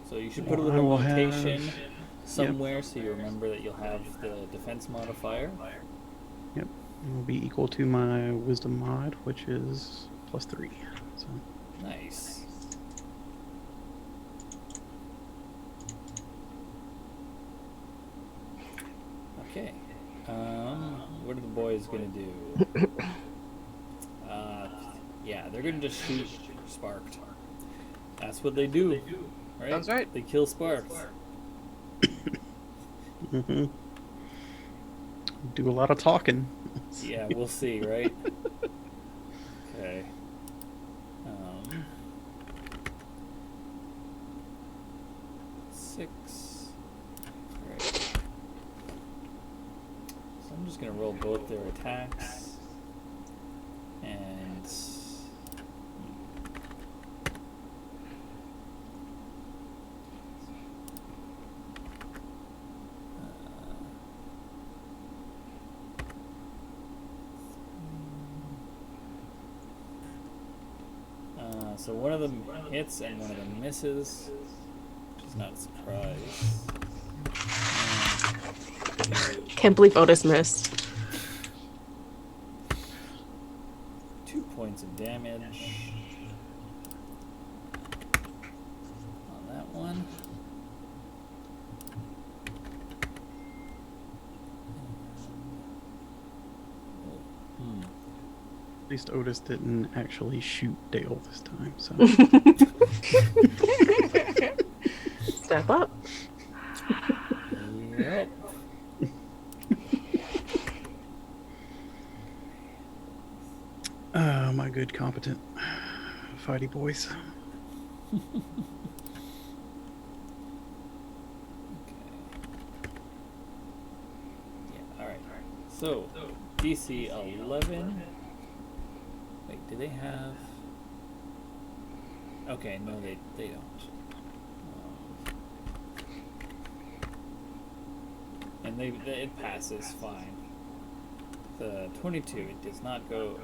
So you should put a Well, I little will notation have- somewhere so you remember that you'll have the defense modifier. Yep. It will be equal to my wisdom mod, which is plus 3. So Nice. Okay. What are the boys gonna do? Yeah, they're gonna just shoot Sparked. That's what they do, right? Sounds right. They kill Sparked. do a lot of talking. Yeah, we'll see, right? Okay. Six. Right. So I'm just gonna roll both their attacks. And so one of them hits and one of them misses, which is not a surprise. Can't believe Otis missed. 2 points of damage on that one. At least Otis didn't actually shoot Dale this time, so. Step up. Yep. Oh, my good, competent fighty boys. Okay. Yeah, alright. So, DC 11. Wait, do they have... Okay, no, they don't. And it passes fine. The 22, it does not go...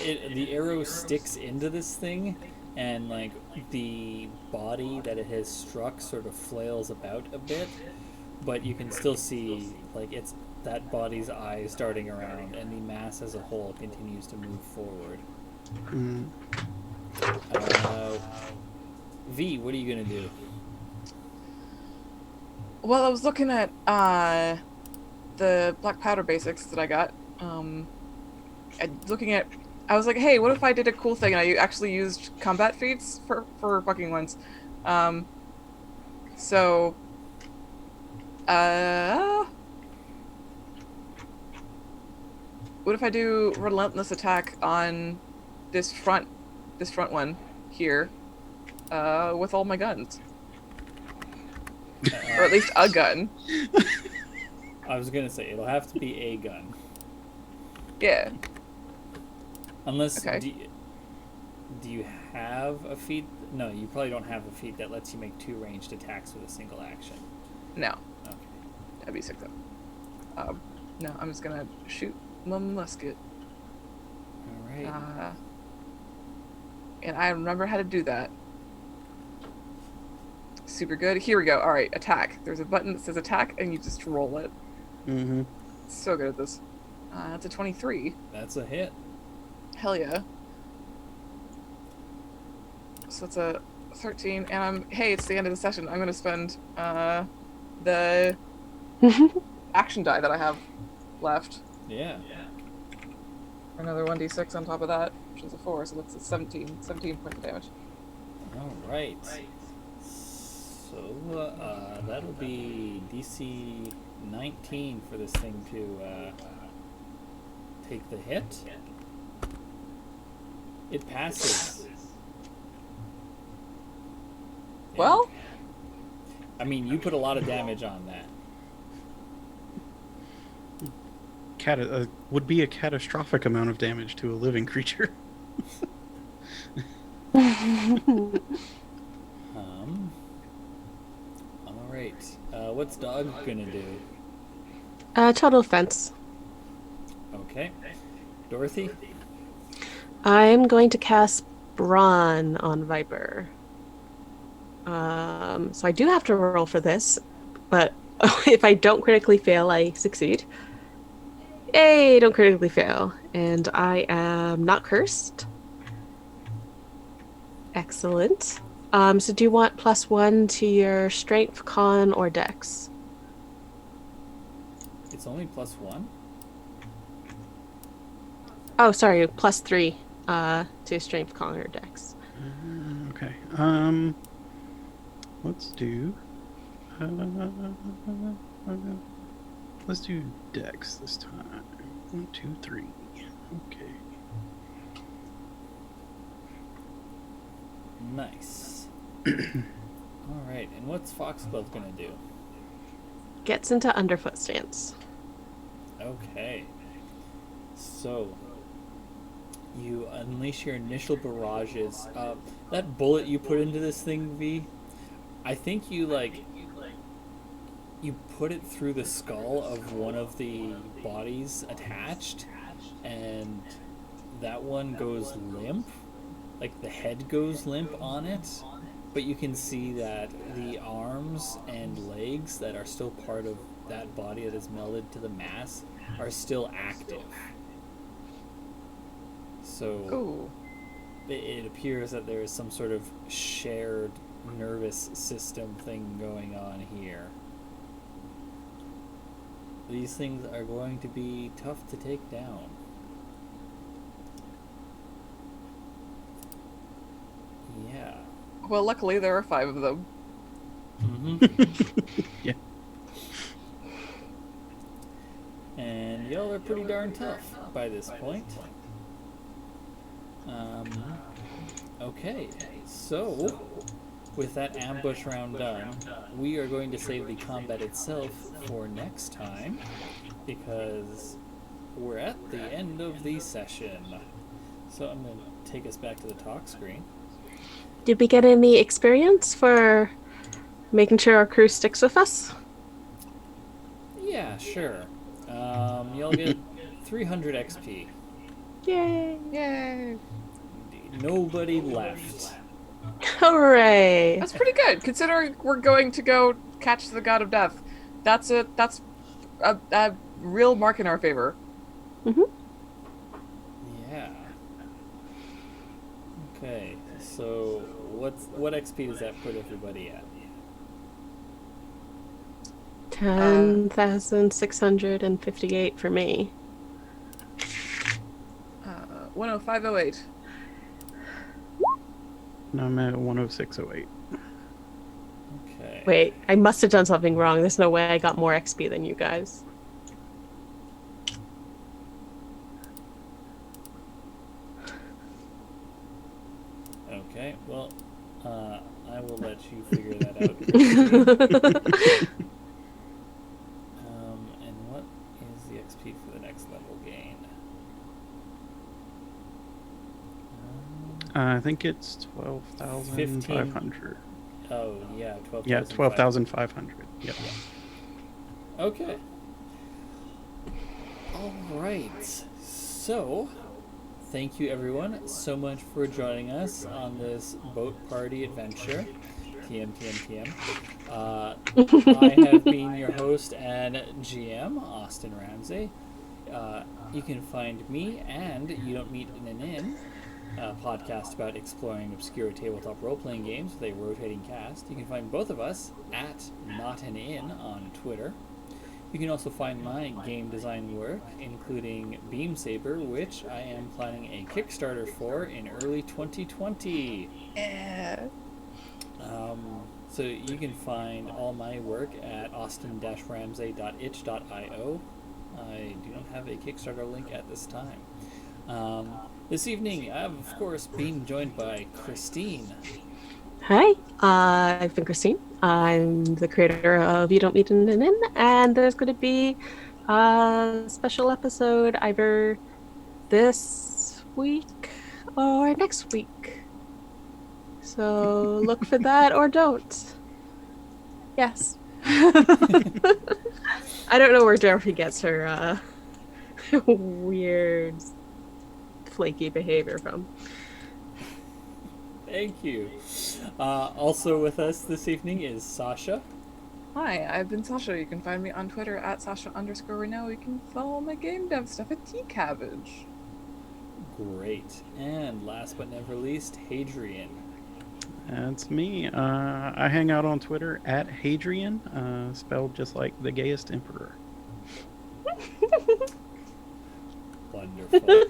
the arrow sticks into this thing, and like the body that it has struck sort of flails about a bit, but you can still see like it's that body's eyes darting around, and the mass as a whole continues to move forward. V, what are you gonna do? Well, I was looking at the black powder basics that I got. I was like, hey, what if I did a cool thing and I actually used combat feats for fucking once? What if I do relentless attack on this front one here, with all my guns, or at least a gun. I was gonna say it'll have to be a gun. Yeah. Unless, Okay. do you have a feat? No, you probably don't have a feat that lets you make 2 ranged attacks with a single action. No. Okay. That'd be sick though. No, I'm just gonna shoot my musket. Alright. And I remember how to do that. Super good. Here we go. Alright, attack. There's a button that says attack, and you just roll it. Mm-hmm. So good at this. That's a 23. That's a hit. Hell yeah. So that's a 13, and hey, it's the end of the session. I'm gonna spend the action die that I have left. Yeah. For another 1d6 on top of that, which is a 4, so that's a 17 points of damage. Alright. So, that'll be DC 19 for this thing to take the hit. It passes. Well, I mean, you put a lot of damage on that. Would be a catastrophic amount of damage to a living creature. Alright. What's Dog gonna do? Total offense. Okay. Dorothy? I'm going to cast Brawn on Viper. So I do have to roll for this, but if I don't critically fail, I succeed. Yay, don't critically fail. And I am not cursed. Excellent. So do you want +1 to your strength, con, or dex? It's only +1? Oh, sorry, +3 to strength, con, or dex. Okay. Let's do. Let's do dex this time. 1, 2, 3. Okay. Nice. Alright, and what's Foxglove gonna do? Gets into underfoot stance. Okay. So, you unleash your initial barrages. That bullet you put into this thing, V, I think you put it through the skull of one of the bodies attached, and that one goes limp. Like the head goes limp on it, but you can see that the arms and legs that are still part of that body that is melded to the mass are still active. So Ooh. it appears that there is some sort of shared nervous system thing going on here. These things are going to be tough to take down. Yeah. Well, luckily there are 5 of them. Mm-hmm. Yeah. And y'all are pretty darn tough by this point. Okay, so with that ambush round done, we are going to save the combat itself for next time because we're at the end of the session. So I'm going to take us back to the talk screen. Did we get any experience for making sure our crew sticks with us? Yeah, sure. Y'all get 300 XP. Yay! Yay! Nobody left. Hooray! That's pretty good, considering we're going to go catch the God of Death. That's a real mark in our favor. Mm-hmm. Yeah. Okay, so what XP does that put everybody at? 10,658 for me. 10508. No, I'm at 10608. Okay. Wait, I must have done something wrong. There's no way I got more XP than you guys. Okay, well, I will let you figure that out, Christine. And what is the XP for the next level gain? I think it's 12,500. Oh, yeah, 12,000. Yeah, 12,500. Yep. Okay. All right. So, thank you everyone so much for joining us on this boat party adventure. TM, TM, TM. I have been your host and GM, Austin Ramsey. You can find me and You Don't Meet in an Inn, a podcast about exploring obscure tabletop role-playing games with a rotating cast. You can find both of us at Not an Inn on Twitter. You can also find my game design work, including Beam Saber, which I am planning a Kickstarter for in early 2020. Yeah. So you can find all my work at austin-ramsey.itch.io. I do not have a Kickstarter link at this time. This evening, I've of course been joined by Christine. Hi, I've been Christine. I'm the creator of You Don't Meet in an Inn, and there's going to be a special episode either this week or next week. So look for that or don't. Yes. I don't know where Dorothy gets her weird, flaky behavior from. Thank you. Also with us this evening is Sasha. Hi, I've been Sasha. You can find me on Twitter at Sasha_Reno. You can follow my game dev stuff at T-Cabbage. Great. And last but never least, Hadrian. That's me. I hang out on Twitter at Hadrian, spelled just like the gayest emperor. Wonderful.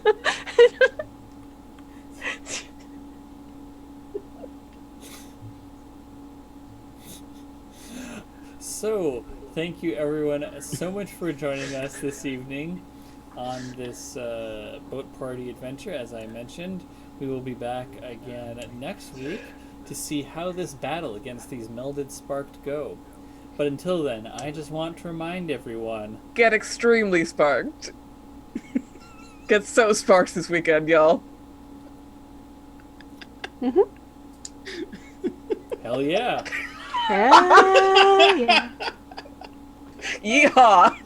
So, thank you everyone so much for joining us this evening on this boat party adventure. As I mentioned, we will be back again next week to see how this battle against these melded sparked go. But until then, I just want to remind everyone... Get extremely sparked. Get so sparked this weekend, y'all. Hell yeah! Hell yeah. Yeehaw!